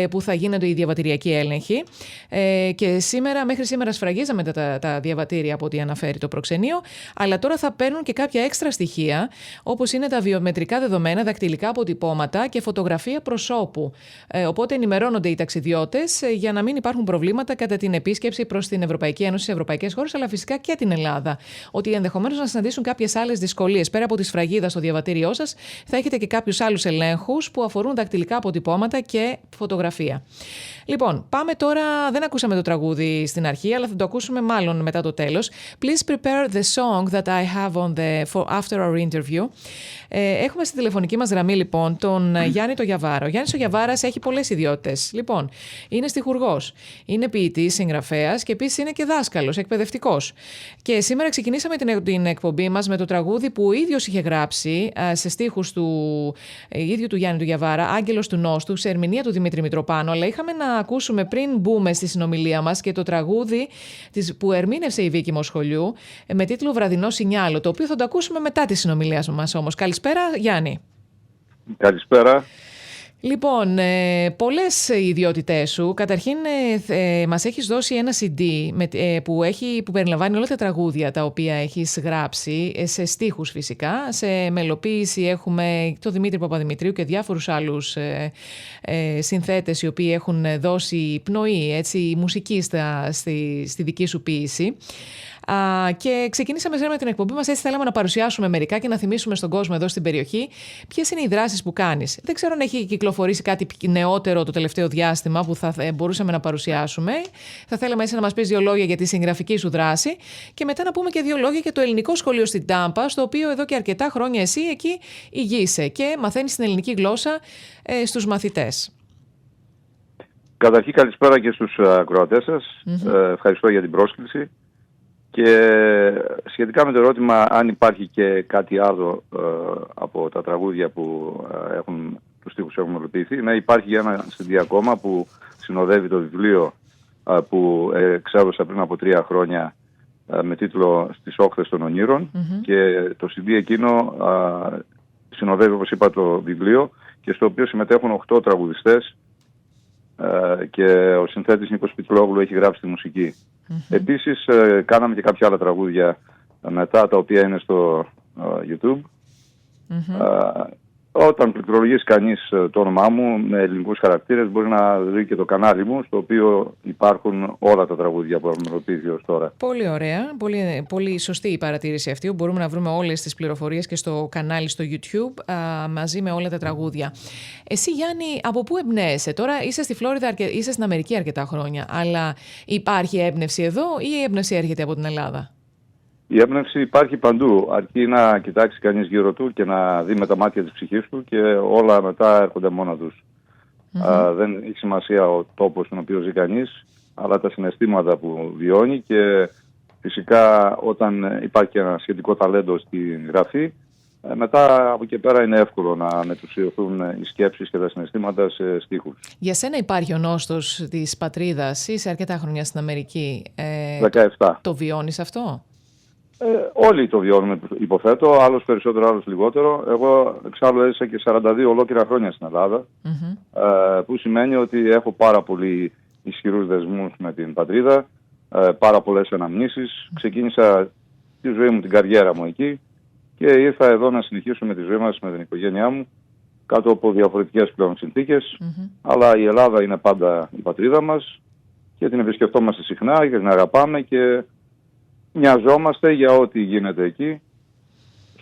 που θα γίνονται οι διαβατηριακοί έλεγχοι. Και μέχρι σήμερα σφραγίζαμε τα διαβατήρια από ό,τι αναφέρει το προξενείο, αλλά τώρα θα παίρνουν και κάποια έξτρα στοιχεία, όπως είναι τα βιομετρικά δεδομένα, δακτυλικά αποτυπώματα και φωτογραφία προσώπου. Οπότε ενημερώνονται οι ταξιδιώτες για να μην υπάρχουν προβλήματα κατά την επίσκεψη προς την Ευρωπαϊκή Ένωση, σε ευρωπαϊκές χώρες, αλλά φυσικά και την Ελλάδα. Ότι ενδεχομένως να συναντήσουν κάποιες άλλες δυσκολίες. Πέρα από τη σφραγίδα στο διαβατήριό σας, θα έχετε και κάποιους άλλους ελέγχους που αφορούν δακτυλικά αποτυπώματα και φωτογραφία. Λοιπόν, πάμε τώρα. Δεν ακούσαμε το τραγούδι στην αρχή, αλλά θα το ακούσουμε μάλλον μετά το τέλος. Please prepare the song that I have for after our interview. Έχουμε στη τηλεφωνική μας γραμμή λοιπόν τον Γιάννη το Γιαβάρα. Ο Γιάννης ο Γιαβάρας έχει πολλές ιδιότητες. Λοιπόν, είναι στιχουργός, είναι ποιητής, συγγραφέας και επίσης είναι και δάσκαλος, εκπαιδευτικός. Και σήμερα ξεκινήσαμε την εκπομπή μας με το τραγούδι που ο ίδιος είχε γράψει σε στίχους του ίδιου του Γιάννη του Γιαβάρα, Άγγελος του Νόστου, σε ερμηνεία του Δημήτρη Μητροπάνου. Αλλά είχαμε να ακούσουμε πριν μπούμε στη συνομιλία μας και το τραγούδι που ερμήνευσε η Βίκη Μοσχολιού με τίτλο Βραδινό Σινιάλο, το οποίο θα το ακούσουμε μετά τη συνομιλία μας όμως. Καλησπέρα, Γιάννη. Καλησπέρα. Λοιπόν, πολλές ιδιότητές σου. Καταρχήν, μας έχεις δώσει ένα CD που περιλαμβάνει όλα τα τραγούδια τα οποία έχεις γράψει, σε στίχους φυσικά. Σε μελοποίηση έχουμε τον Δημήτρη Παπαδημητρίου και διάφορους άλλους συνθέτες οι οποίοι έχουν δώσει πνοή, έτσι, μουσική στη δική σου ποίηση. Και ξεκινήσαμε σήμερα την εκπομπή μας, έτσι θέλαμε να παρουσιάσουμε μερικά και να θυμίσουμε στον κόσμο εδώ στην περιοχή ποιες είναι οι δράσεις που κάνεις. Δεν ξέρω αν έχει κυκλοφορήσει κάτι νεότερο το τελευταίο διάστημα που θα μπορούσαμε να παρουσιάσουμε. Θα θέλαμε έτσι να μας πεις 2 λόγια για τη συγγραφική σου δράση και μετά να πούμε και 2 λόγια για το ελληνικό σχολείο στην Τάμπα, στο οποίο εδώ και αρκετά χρόνια εσύ εκεί ηγείσαι και μαθαίνεις την ελληνική γλώσσα στους μαθητές. Καταρχήν καλησπέρα και στους ακροατές σας. Ευχαριστώ για την πρόσκληση. Και σχετικά με το ερώτημα αν υπάρχει και κάτι άλλο από τα τραγούδια που τους στίχους έχουν μελοποιηθεί, ναι, υπάρχει ένα CD ακόμα που συνοδεύει το βιβλίο που εξέδωσα πριν από 3 χρόνια με τίτλο «Στις όχθες των ονείρων» και το CD εκείνο συνοδεύει, όπως είπα, το βιβλίο και στο οποίο συμμετέχουν 8 τραγουδιστές και ο συνθέτης Νίκος Πιτλόγλου έχει γράψει τη μουσική. Επίσης κάναμε και κάποια άλλα τραγούδια μετά, τα οποία είναι στο YouTube. Όταν πληκτρολογήσει κανείς το όνομά μου με ελληνικούς χαρακτήρες, μπορεί να δει και το κανάλι μου, στο οποίο υπάρχουν όλα τα τραγούδια που έχουν μελοποιηθεί ως τώρα. Πολύ ωραία. Πολύ, πολύ σωστή η παρατήρηση αυτή. Μπορούμε να βρούμε όλες τις πληροφορίες και στο κανάλι στο YouTube μαζί με όλα τα τραγούδια. Εσύ, Γιάννη, από πού εμπνέεσαι? Τώρα είσαι στη Φλόριδα, είσαι στην Αμερική αρκετά χρόνια, αλλά υπάρχει έμπνευση εδώ ή η έμπνευση έρχεται από την Ελλάδα? Η έμπνευση υπάρχει παντού, αρκεί να κοιτάξει κανείς γύρω του και να δει με τα μάτια της ψυχής του και όλα μετά έρχονται μόνα τους. Δεν έχει σημασία ο τόπος στον οποίο ζει κανείς, αλλά τα συναισθήματα που βιώνει και φυσικά όταν υπάρχει ένα σχετικό ταλέντο στη γραφή, μετά από εκεί πέρα είναι εύκολο να μετουσιωθούν οι σκέψεις και τα συναισθήματα σε στίχους. Για σένα υπάρχει ο νόστος της πατρίδας, είσαι αρκετά χρόνια στην Αμερική. 17. Το βιώνεις αυτό? Όλοι το βιώνουμε, υποθέτω, άλλος περισσότερο, άλλος λιγότερο. Εγώ εξάλλου έζησα και 42 ολόκληρα χρόνια στην Ελλάδα, που σημαίνει ότι έχω πάρα πολύ ισχυρούς δεσμούς με την πατρίδα, πάρα πολλές αναμνήσεις. Ξεκίνησα τη ζωή μου, την καριέρα μου εκεί και ήρθα εδώ να συνεχίσω με τη ζωή μας, με την οικογένειά μου, κάτω από διαφορετικές πλέον συνθήκες. Αλλά η Ελλάδα είναι πάντα η πατρίδα μας και την επισκεφτόμαστε συχνά και την αγαπάμε και μοιαζόμαστε για ό,τι γίνεται εκεί.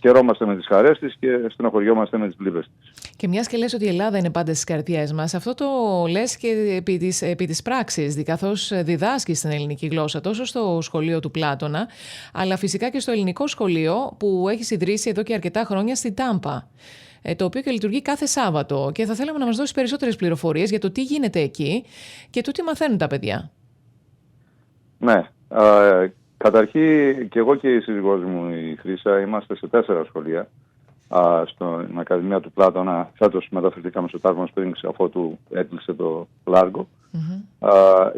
Χαιρόμαστε με τις χαρές της και στενοχωριόμαστε με τις πλήβες της. Και μιας και λες ότι η Ελλάδα είναι πάντα στις καρδιές μας, αυτό το λες και επί της πράξης, καθώς διδάσκεις την ελληνική γλώσσα τόσο στο σχολείο του Πλάτωνα, αλλά φυσικά και στο ελληνικό σχολείο που έχεις ιδρύσει εδώ και αρκετά χρόνια στην Τάμπα. το οποίο και λειτουργεί κάθε Σάββατο. Και θα θέλαμε να μας δώσεις περισσότερες πληροφορίες για το τι γίνεται εκεί και το τι μαθαίνουν τα παιδιά. Ναι. Καταρχήν και εγώ και η σύζυγός μου η Χρύσα είμαστε σε 4 σχολεία. Στην Ακαδημία του Πλάτωνα. Φέτος μεταφερθήκαμε στο Tarpon Springs αφού έκλεισε το Λάργο.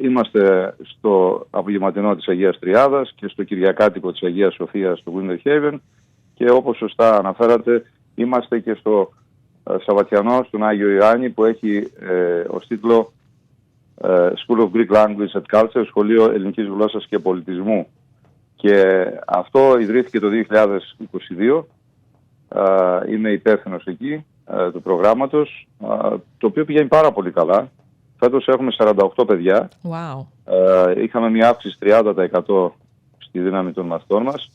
Είμαστε στο απογευματινό της Αγίας Τριάδας και στο Κυριακάτικο της Αγίας Σοφίας στο Winter Haven, και όπως σωστά αναφέρατε είμαστε και στο Σαββατιανό στον Άγιο Ιωάννη που έχει ως τίτλο School of Greek Language and Culture, Σχολείο Ελληνικής Γλώσσας και Πολιτισμού, και αυτό ιδρύθηκε το 2022. Είμαι υπεύθυνος εκεί του προγράμματος, το οποίο πηγαίνει πάρα πολύ καλά. Φέτος έχουμε 48 παιδιά. Wow. Είχαμε μια αύξηση 30% στη δύναμη των μαθητών μας,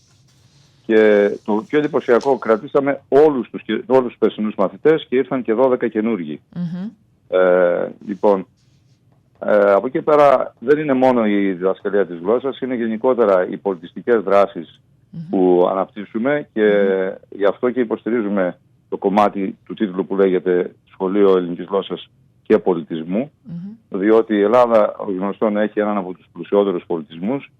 και το πιο εντυπωσιακό, κρατήσαμε όλους τους περσινούς μαθητές και ήρθαν και 12 καινούργοι. Λοιπόν, από εκεί πέρα δεν είναι μόνο η διδασκαλία της γλώσσας, είναι γενικότερα οι πολιτιστικές δράσεις που αναπτύσσουμε, και γι' αυτό και υποστηρίζουμε το κομμάτι του τίτλου που λέγεται Σχολείο Ελληνικής Γλώσσας και Πολιτισμού, διότι η Ελλάδα, ως γνωστόν, έχει έναν από τους πλουσιότερους πολιτισμούς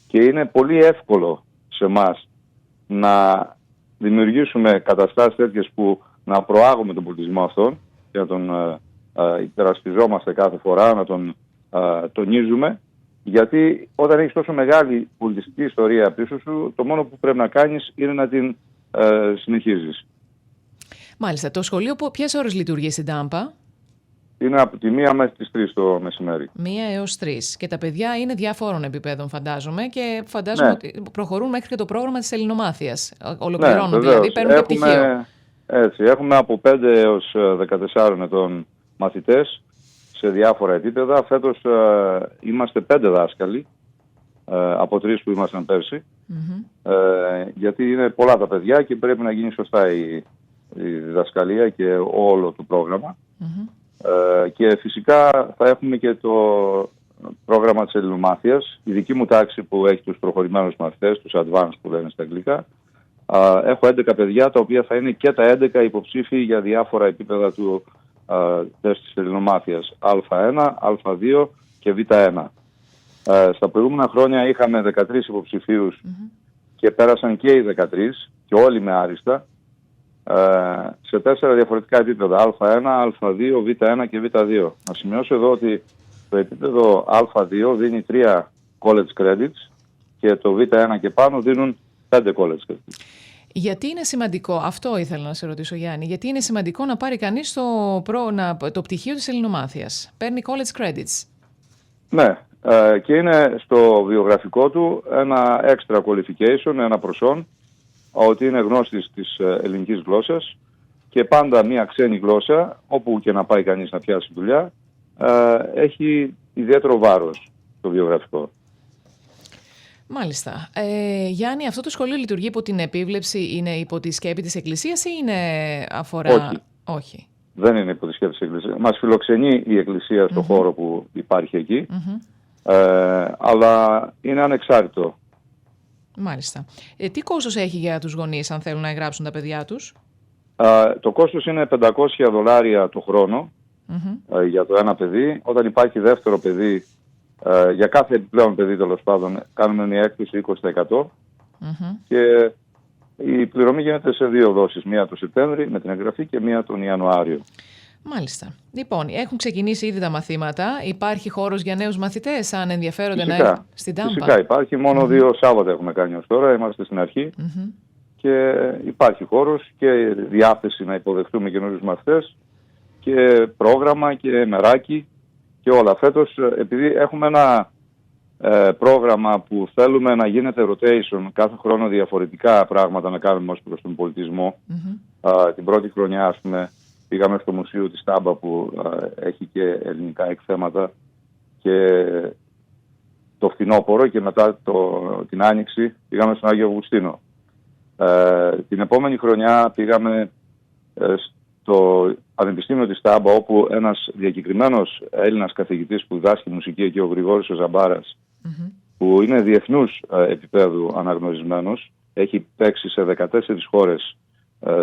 και είναι πολύ εύκολο σε εμάς να δημιουργήσουμε καταστάσεις τέτοιες που να προάγουμε τον πολιτισμό αυτόν και να τον υπερασπιζόμαστε κάθε φορά, να τον τονίζουμε, γιατί όταν έχεις τόσο μεγάλη πολιτιστική ιστορία πίσω σου, το μόνο που πρέπει να κάνεις είναι να την συνεχίζεις. Μάλιστα. Το σχολείο ποιες ώρες λειτουργεί στην Τάμπα? Είναι από τη 1 μέχρι τις 3 το μεσημέρι. 1 έως 3. Και τα παιδιά είναι διαφόρων επιπέδων, φαντάζομαι, και φαντάζομαι ότι προχωρούν μέχρι και το πρόγραμμα της ελληνομάθειας. Ολοκληρώνουν, δηλαδή παίρνουν και πτυχίο. Έτσι, έχουμε από 5 έως 14 ετών μαθητές σε διάφορα επίπεδα. Φέτος είμαστε 5 δάσκαλοι από 3 που ήμασταν πέρσι, γιατί είναι πολλά τα παιδιά και πρέπει να γίνει σωστά η διδασκαλία και όλο το πρόγραμμα. Και φυσικά θα έχουμε και το πρόγραμμα της ελληνομάθειας. Η δική μου τάξη που έχει τους προχωρημένους μαθητές, τους advanced που λένε στα αγγλικά, έχω 11 παιδιά τα οποία θα είναι και τα 11 υποψήφοι για διάφορα επίπεδα του τεστ της ελληνομάθειας, Α1, Α2 και Β1. Στα προηγούμενα χρόνια είχαμε 13 υποψηφίους και πέρασαν και οι 13 και όλοι με άριστα, σε 4 διαφορετικά επίπεδα, Α1, Α2, Β1 και Β2. Να σημειώσω εδώ ότι το επίπεδο Α2 δίνει 3 college credits και το Β1 και πάνω δίνουν 5 college credits. Γιατί είναι σημαντικό, αυτό ήθελα να σε ρωτήσω Γιάννη, γιατί είναι σημαντικό να πάρει κανείς το πτυχίο της ελληνομάθειας? Παίρνει college credits. Ναι, και είναι στο βιογραφικό του ένα extra qualification, ένα προσόν, ότι είναι γνώστης της ελληνικής γλώσσας, και πάντα μια ξένη γλώσσα, όπου και να πάει κανείς να πιάσει δουλειά, έχει ιδιαίτερο βάρος το βιογραφικό. Μάλιστα. Γιάννη, αυτό το σχολείο λειτουργεί υπό την επίβλεψη, είναι υπό τη σκέπη της Εκκλησίας ή είναι αφορά... Όχι. Δεν είναι υπό τη σκέπη της Εκκλησίας. Μας φιλοξενεί η Εκκλησία στο χώρο που υπάρχει εκεί, αλλά είναι ανεξάρτητο. Μάλιστα. Τι κόστος έχει για τους γονείς αν θέλουν να εγγράψουν τα παιδιά τους? Το κόστος είναι $500 το χρόνο για το ένα παιδί. Όταν υπάρχει δεύτερο παιδί, για κάθε επιπλέον παιδί τέλος πάντων, κάνουμε μια έκπτωση 20%. Και η πληρωμή γίνεται σε 2 δόσεις. Μία το Σεπτέμβρη με την εγγραφή και μία τον Ιανουάριο. Μάλιστα. Λοιπόν, έχουν ξεκινήσει ήδη τα μαθήματα. Υπάρχει χώρος για νέους μαθητές, αν ενδιαφέρονται Φυσικά. να έρθουν στην Τάμπα? Φυσικά υπάρχει. Μόνο 2 Σάββατα έχουμε κάνει ως τώρα. Είμαστε στην αρχή. Και υπάρχει χώρος και διάθεση να υποδεχτούμε καινούριους μαθητές και πρόγραμμα και μεράκι και όλα. Φέτος, επειδή έχουμε ένα πρόγραμμα που θέλουμε να γίνεται rotation, κάθε χρόνο διαφορετικά πράγματα να κάνουμε ως προς τον πολιτισμό. Την πρώτη χρονιά, ας πούμε, πήγαμε στο Μουσείο της Τάμπα που έχει και ελληνικά εκθέματα, και το φθινόπωρο, και μετά την Άνοιξη πήγαμε στον Άγιο Αυγουστίνο. Την επόμενη χρονιά πήγαμε στο Πανεπιστήμιο της Τάμπα, όπου ένας διακεκριμένος Έλληνας καθηγητής που διδάσκει μουσική εκεί, ο Γρηγόρης ο Ζαμπάρας, που είναι διεθνούς επίπεδου αναγνωρισμένος, έχει παίξει σε 14 χώρες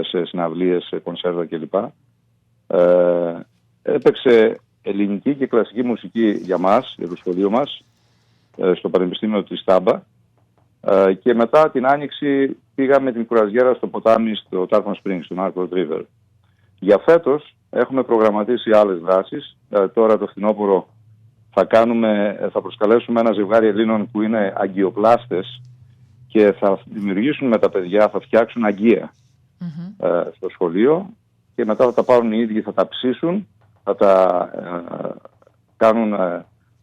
σε συναυλίες, σε κονσέρτα κλπ. Έπαιξε ελληνική και κλασική μουσική για μας, για το σχολείο μας, στο Πανεπιστήμιο της Τάμπα. Και μετά την Άνοιξη πήγαμε την κουραζιέρα στο ποτάμι, στο Tarpon Springs, στο Narcourt River. Για φέτος έχουμε προγραμματίσει άλλες δράσεις. Τώρα το φθινόπωρο θα προσκαλέσουμε ένα ζευγάρι Ελλήνων που είναι αγκιοπλάστες και θα δημιουργήσουν με τα παιδιά, θα φτιάξουν αγκία στο σχολείο και μετά θα τα πάρουν οι ίδιοι, θα τα ψήσουν, θα τα κάνουν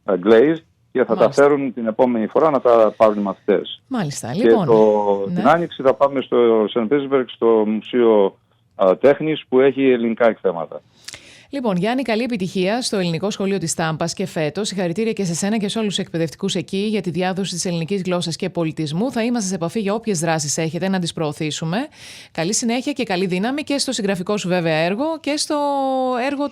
glazed και θα τα φέρουν την επόμενη φορά να τα πάρουν οι μαθητές. Μάλιστα. Λοιπόν, την Άνοιξη θα πάμε στο Σεν Πίτερσμπεργκ, στο Μουσείο Τέχνης που έχει ελληνικά εκθέματα. Λοιπόν, Γιάννη, καλή επιτυχία στο Ελληνικό Σχολείο της Τάμπας και φέτος. Συγχαρητήρια και σε σένα και σε όλους τους εκπαιδευτικούς εκεί για τη διάδοση της ελληνικής γλώσσας και πολιτισμού. Θα είμαστε σε επαφή για όποιες δράσεις έχετε να τις προωθήσουμε. Καλή συνέχεια και καλή δύναμη και στο συγγραφικό σου βέβαια έργο και στο έργο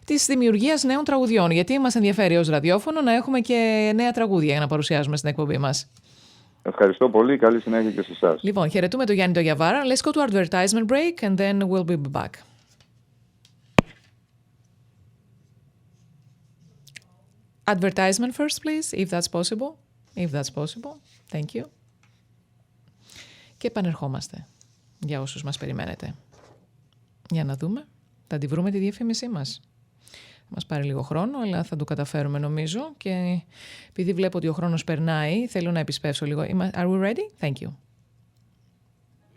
της δημιουργίας νέων τραγουδιών. Γιατί μας ενδιαφέρει ως ραδιόφωνο να έχουμε και νέα τραγούδια για να παρουσιάζουμε στην εκπομπή μας. Ευχαριστώ πολύ. Καλή συνέχεια και σε εσάς. Λοιπόν, χαιρετούμε τον Γιάννη τον Γιαβάρα. Let's go to advertisement break and then we'll be back. Advertisement first, please, if that's possible. If that's possible. Thank you. Και επανερχόμαστε για όσους μας περιμένετε. Για να δούμε. Θα τη βρούμε τη διαφήμισή μας. Μας πάρει λίγο χρόνο, αλλά θα το καταφέρουμε νομίζω. Και επειδή βλέπω ότι ο χρόνος περνάει, θέλω να επισπεύσω λίγο. Are we ready? Thank you.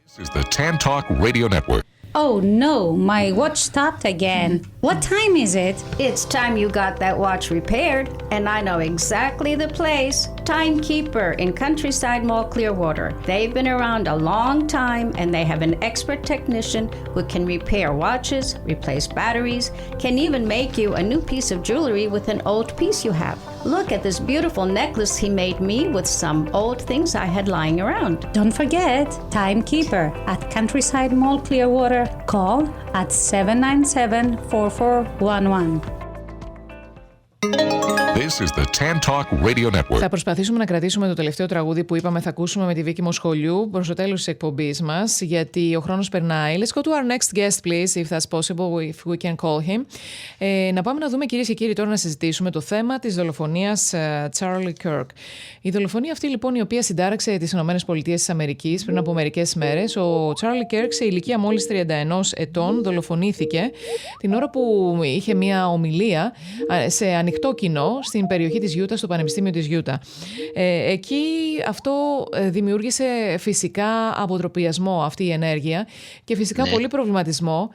This is the Tan Talk Radio Network. Oh no, my watch stopped again. What time is it? It's time you got that watch repaired, and I know exactly the place. Timekeeper in Countryside Mall, Clearwater. They've been around a long time, and they have an expert technician who can repair watches, replace batteries, can even make you a new piece of jewelry with an old piece you have. Look at this beautiful necklace he made me with some old things I had lying around. Don't forget, Timekeeper at Countryside Mall, Clearwater. Call at 797-4411. This is the Tan Talk Radio Network. Θα προσπαθήσουμε να κρατήσουμε το τελευταίο τραγούδι που είπαμε θα ακούσουμε με τη Βίκη Μοσχολιού προς το τέλος της εκπομπής μας, γιατί ο χρόνος περνάει. Let's go to our next guest, please, if that's possible, if we can call him. Να πάμε να δούμε, κυρίες και κύριοι, τώρα να συζητήσουμε το θέμα της δολοφονίας Charlie Kirk. Η δολοφονία αυτή, λοιπόν, η οποία συντάραξε τις ΗΠΑ πριν από μερικές μέρες, ο Charlie Kirk σε ηλικία μόλις 31 ετών δολοφονήθηκε την ώρα που είχε μια ομιλία σε ανοιχτό κοινό στην περιοχή της Γιούτα, στο Πανεπιστήμιο της Γιούτα. Εκεί αυτό δημιούργησε φυσικά αποτροπιασμό αυτή η ενέργεια και φυσικά πολύ προβληματισμό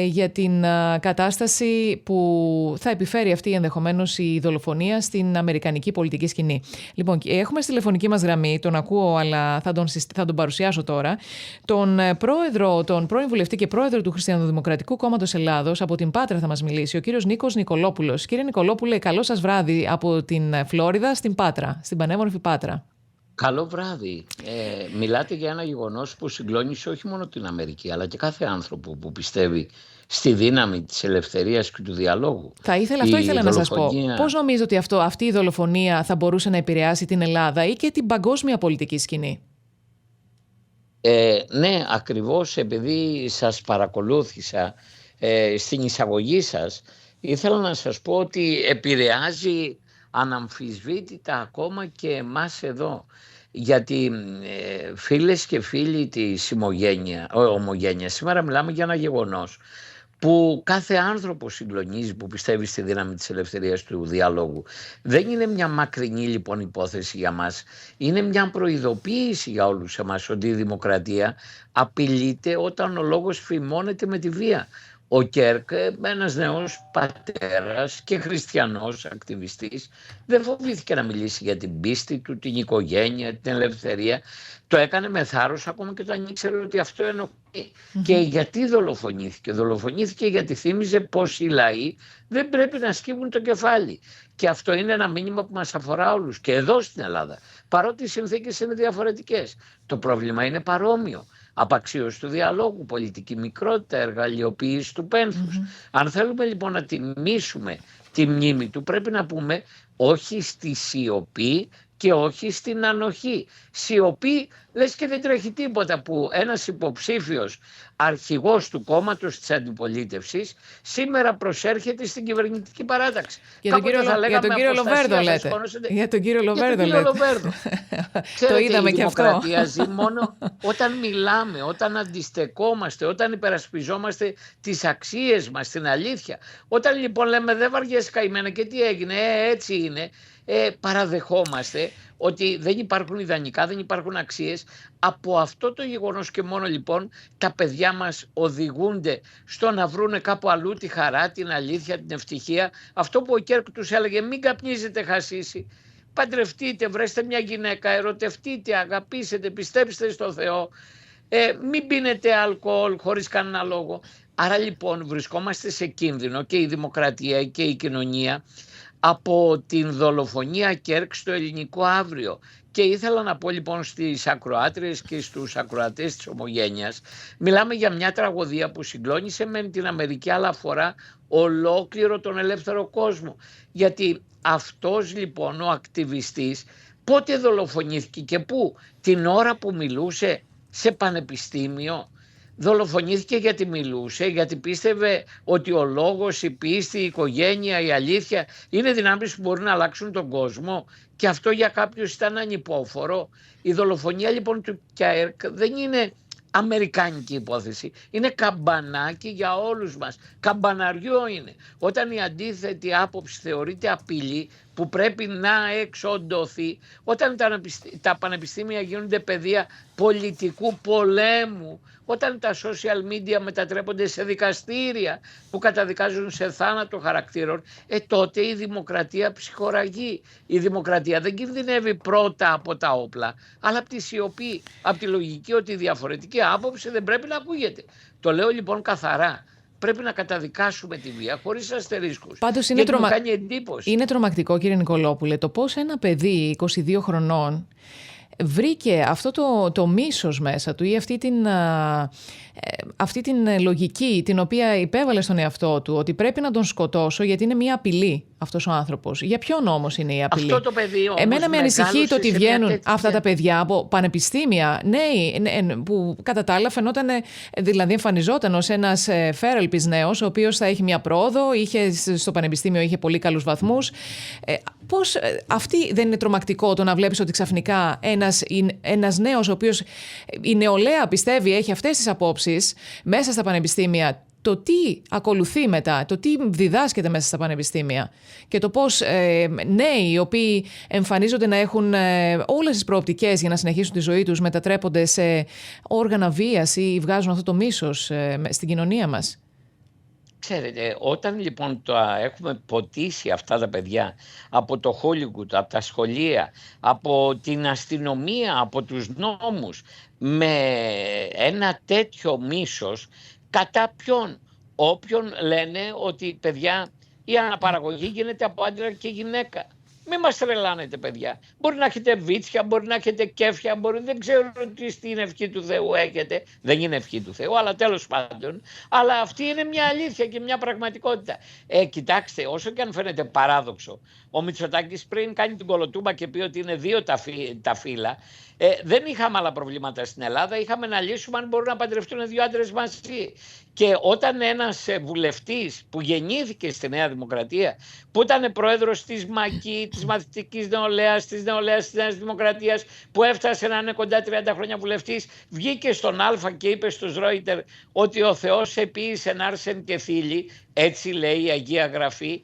για την κατάσταση που θα επιφέρει αυτή ενδεχομένως η δολοφονία στην αμερικανική πολιτική σκηνή. Λοιπόν, έχουμε στη τηλεφωνική μας γραμμή, τον ακούω αλλά θα τον παρουσιάσω τώρα, τον πρώην βουλευτή και πρόεδρο του Χριστιανοδημοκρατικού Κόμματος Ελλάδος, από την Πάτρα θα μας μιλήσει, ο κύριος Νίκος Νικολόπουλος. Κύριε Νικολόπουλε, καλό σας βράδυ από την Φλόριδα στην Πάτρα, στην πανέμορφη Πάτρα. Καλό βράδυ. Μιλάτε για ένα γεγονός που συγκλώνησε όχι μόνο την Αμερική, αλλά και κάθε άνθρωπο που πιστεύει στη δύναμη της ελευθερίας και του διαλόγου. Αυτό ήθελα να σας πω. Πώς νομίζω ότι αυτή η δολοφονία θα μπορούσε να επηρεάσει την Ελλάδα ή και την παγκόσμια πολιτική σκηνή? Ναι, ακριβώς επειδή σας παρακολούθησα στην εισαγωγή σας, ήθελα να σας πω ότι επηρεάζει αναμφισβήτητα ακόμα και εμάς εδώ, γιατί φίλες και φίλοι της ομογένειας, σήμερα μιλάμε για ένα γεγονός που κάθε άνθρωπο συγκλονίζει που πιστεύει στη δύναμη της ελευθερίας του διαλόγου. Δεν είναι μια μακρινή λοιπόν υπόθεση για μας, είναι μια προειδοποίηση για όλους εμάς ότι η δημοκρατία απειλείται όταν ο λόγος φημώνεται με τη βία. Ο Κέρκ, ένας νέος πατέρας και χριστιανός ακτιβιστής, δεν φοβήθηκε να μιλήσει για την πίστη του, την οικογένεια, την ελευθερία. Το έκανε με θάρρος ακόμα και όταν ήξερε ότι αυτό ενοχλεί. Και γιατί δολοφονήθηκε? Δολοφονήθηκε γιατί θύμιζε πως οι λαοί δεν πρέπει να σκύβουν το κεφάλι. Και αυτό είναι ένα μήνυμα που μας αφορά όλους και εδώ στην Ελλάδα. Παρότι οι συνθήκες είναι διαφορετικές, το πρόβλημα είναι παρόμοιο. Απαξίωση του διαλόγου, πολιτική μικρότητα, εργαλειοποίηση του πένθους. Αν θέλουμε λοιπόν να τιμήσουμε τη μνήμη του, πρέπει να πούμε όχι στη σιωπή και όχι στην ανοχή. Σιωπή, λες και δεν τρέχει τίποτα, που ένας υποψήφιος αρχηγός του κόμματος της αντιπολίτευσης σήμερα προσέρχεται στην κυβερνητική παράταξη. Για τον κύριο Λοβέρδο λέτε. Για τον κύριο Λοβέρδο λέτε. Το είδαμε και αυτό. Η δημοκρατία ζει μόνο όταν μιλάμε, όταν αντιστεκόμαστε, όταν υπερασπιζόμαστε τις αξίες μας, την αλήθεια. Όταν λοιπόν λέμε δεν βαριέσαι καημένα και τι έγινε, έτσι είναι, παραδεχόμαστε ότι δεν υπάρχουν ιδανικά, δεν υπάρχουν αξίες. Από αυτό το γεγονός και μόνο λοιπόν τα παιδιά μας οδηγούνται στο να βρούνε κάπου αλλού τη χαρά, την αλήθεια, την ευτυχία. Αυτό που ο Κέρκ τους έλεγε, μην καπνίζετε χασίσι, παντρευτείτε, βρέστε μια γυναίκα, ερωτευτείτε, αγαπήσετε, πιστέψτε στο Θεό, μην πίνετε αλκοόλ χωρίς κανένα λόγο. Άρα λοιπόν βρισκόμαστε σε κίνδυνο και η δημοκρατία και η κοινωνία από την δολοφονία Κέρκ στο ελληνικό αύριο. Και ήθελα να πω λοιπόν στις ακροάτριες και στους ακροατές της Ομογένειας, μιλάμε για μια τραγωδία που συγκλώνησε με την Αμερική, αλλά αφορά ολόκληρο τον ελεύθερο κόσμο. Γιατί αυτός λοιπόν ο ακτιβιστής πότε δολοφονήθηκε και πού? Την ώρα που μιλούσε σε πανεπιστήμιο. Δολοφονήθηκε γιατί μιλούσε, γιατί πίστευε ότι ο λόγος, η πίστη, η οικογένεια, η αλήθεια είναι δυνάμεις που μπορούν να αλλάξουν τον κόσμο, και αυτό για κάποιους ήταν ανυπόφορο. Η δολοφονία λοιπόν του Κέρκ δεν είναι αμερικάνικη υπόθεση, είναι καμπανάκι για όλους μας, καμπαναριό είναι. Όταν η αντίθετη άποψη θεωρείται απειλή που πρέπει να εξοντωθεί, όταν τα πανεπιστήμια γίνονται πεδία πολιτικού πολέμου, όταν τα social media μετατρέπονται σε δικαστήρια που καταδικάζουν σε θάνατο χαρακτήρων, τότε η δημοκρατία ψυχοραγεί. Η δημοκρατία δεν κινδυνεύει πρώτα από τα όπλα, αλλά από τη σιωπή, από τη λογική ότι η διαφορετική άποψη δεν πρέπει να ακούγεται. Το λέω λοιπόν καθαρά. Πρέπει να καταδικάσουμε τη βία χωρίς αστερίσκους. Πάντως κάνει εντύπωση. Είναι τρομακτικό, κύριε Νικολόπουλε, το πώς ένα παιδί 22 χρονών βρήκε αυτό το μίσος μέσα του ή αυτή την λογική την οποία υπέβαλε στον εαυτό του, ότι πρέπει να τον σκοτώσω γιατί είναι μια απειλή αυτός ο άνθρωπος. Για ποιον όμως είναι η απειλή? Αυτό το παιδί όμως εμένα με ανησυχεί το ότι βγαίνουν αυτά τα παιδιά από πανεπιστήμια, νέοι, που κατά τα άλλα φαινόταν, δηλαδή εμφανιζόταν ως ένας φέρελπης νέος, ο οποίος θα έχει μια πρόοδο, στο πανεπιστήμιο είχε πολύ καλούς βαθμούς. Πώς αυτή δεν είναι τρομακτικό το να βλέπεις ότι ξαφνικά ένας νέος, ο οποίος η νεολαία πιστεύει έχει αυτές τις απόψεις μέσα στα πανεπιστήμια, το τι ακολουθεί μετά, το τι διδάσκεται μέσα στα πανεπιστήμια και το πώς νέοι οι οποίοι εμφανίζονται να έχουν όλες τις προοπτικές για να συνεχίσουν τη ζωή τους μετατρέπονται σε όργανα βίας ή βγάζουν αυτό το μίσος στην κοινωνία μας. Ξέρετε, όταν λοιπόν έχουμε ποτίσει αυτά τα παιδιά από το Hollywood, από τα σχολεία, από την αστυνομία, από τους νόμους, με ένα τέτοιο μίσος, κατά ποιον? Όποιον λένε ότι παιδιά η αναπαραγωγή γίνεται από άντρα και γυναίκα. Μην μας τρελάνετε παιδιά. Μπορεί να έχετε βίτσια, μπορεί να έχετε κέφια, δεν ξέρω τι στην ευχή του Θεού έχετε. Δεν είναι ευχή του Θεού, αλλά τέλος πάντων. Αλλά αυτή είναι μια αλήθεια και μια πραγματικότητα. Κοιτάξτε, όσο και αν φαίνεται παράδοξο, ο Μητσοτάκης πριν κάνει την κολοτούμπα και πει ότι είναι δύο τα φύλλα, δεν είχαμε άλλα προβλήματα στην Ελλάδα. Είχαμε να λύσουμε αν μπορούν να παντρευτούν δύο άντρες μαζί. Και όταν ένας βουλευτής που γεννήθηκε στη Νέα Δημοκρατία, που ήταν πρόεδρος της ΜΑΚΗ, της Μαθητικής Νεολαίας, της Νεολαίας της Νέας Δημοκρατίας, που έφτασε να είναι κοντά 30 χρόνια βουλευτής, βγήκε στον Α και είπε στους Ρόιτερ ότι ο Θεός επίησε Άρσεν και Θήλη, έτσι λέει η Αγία Γραφή.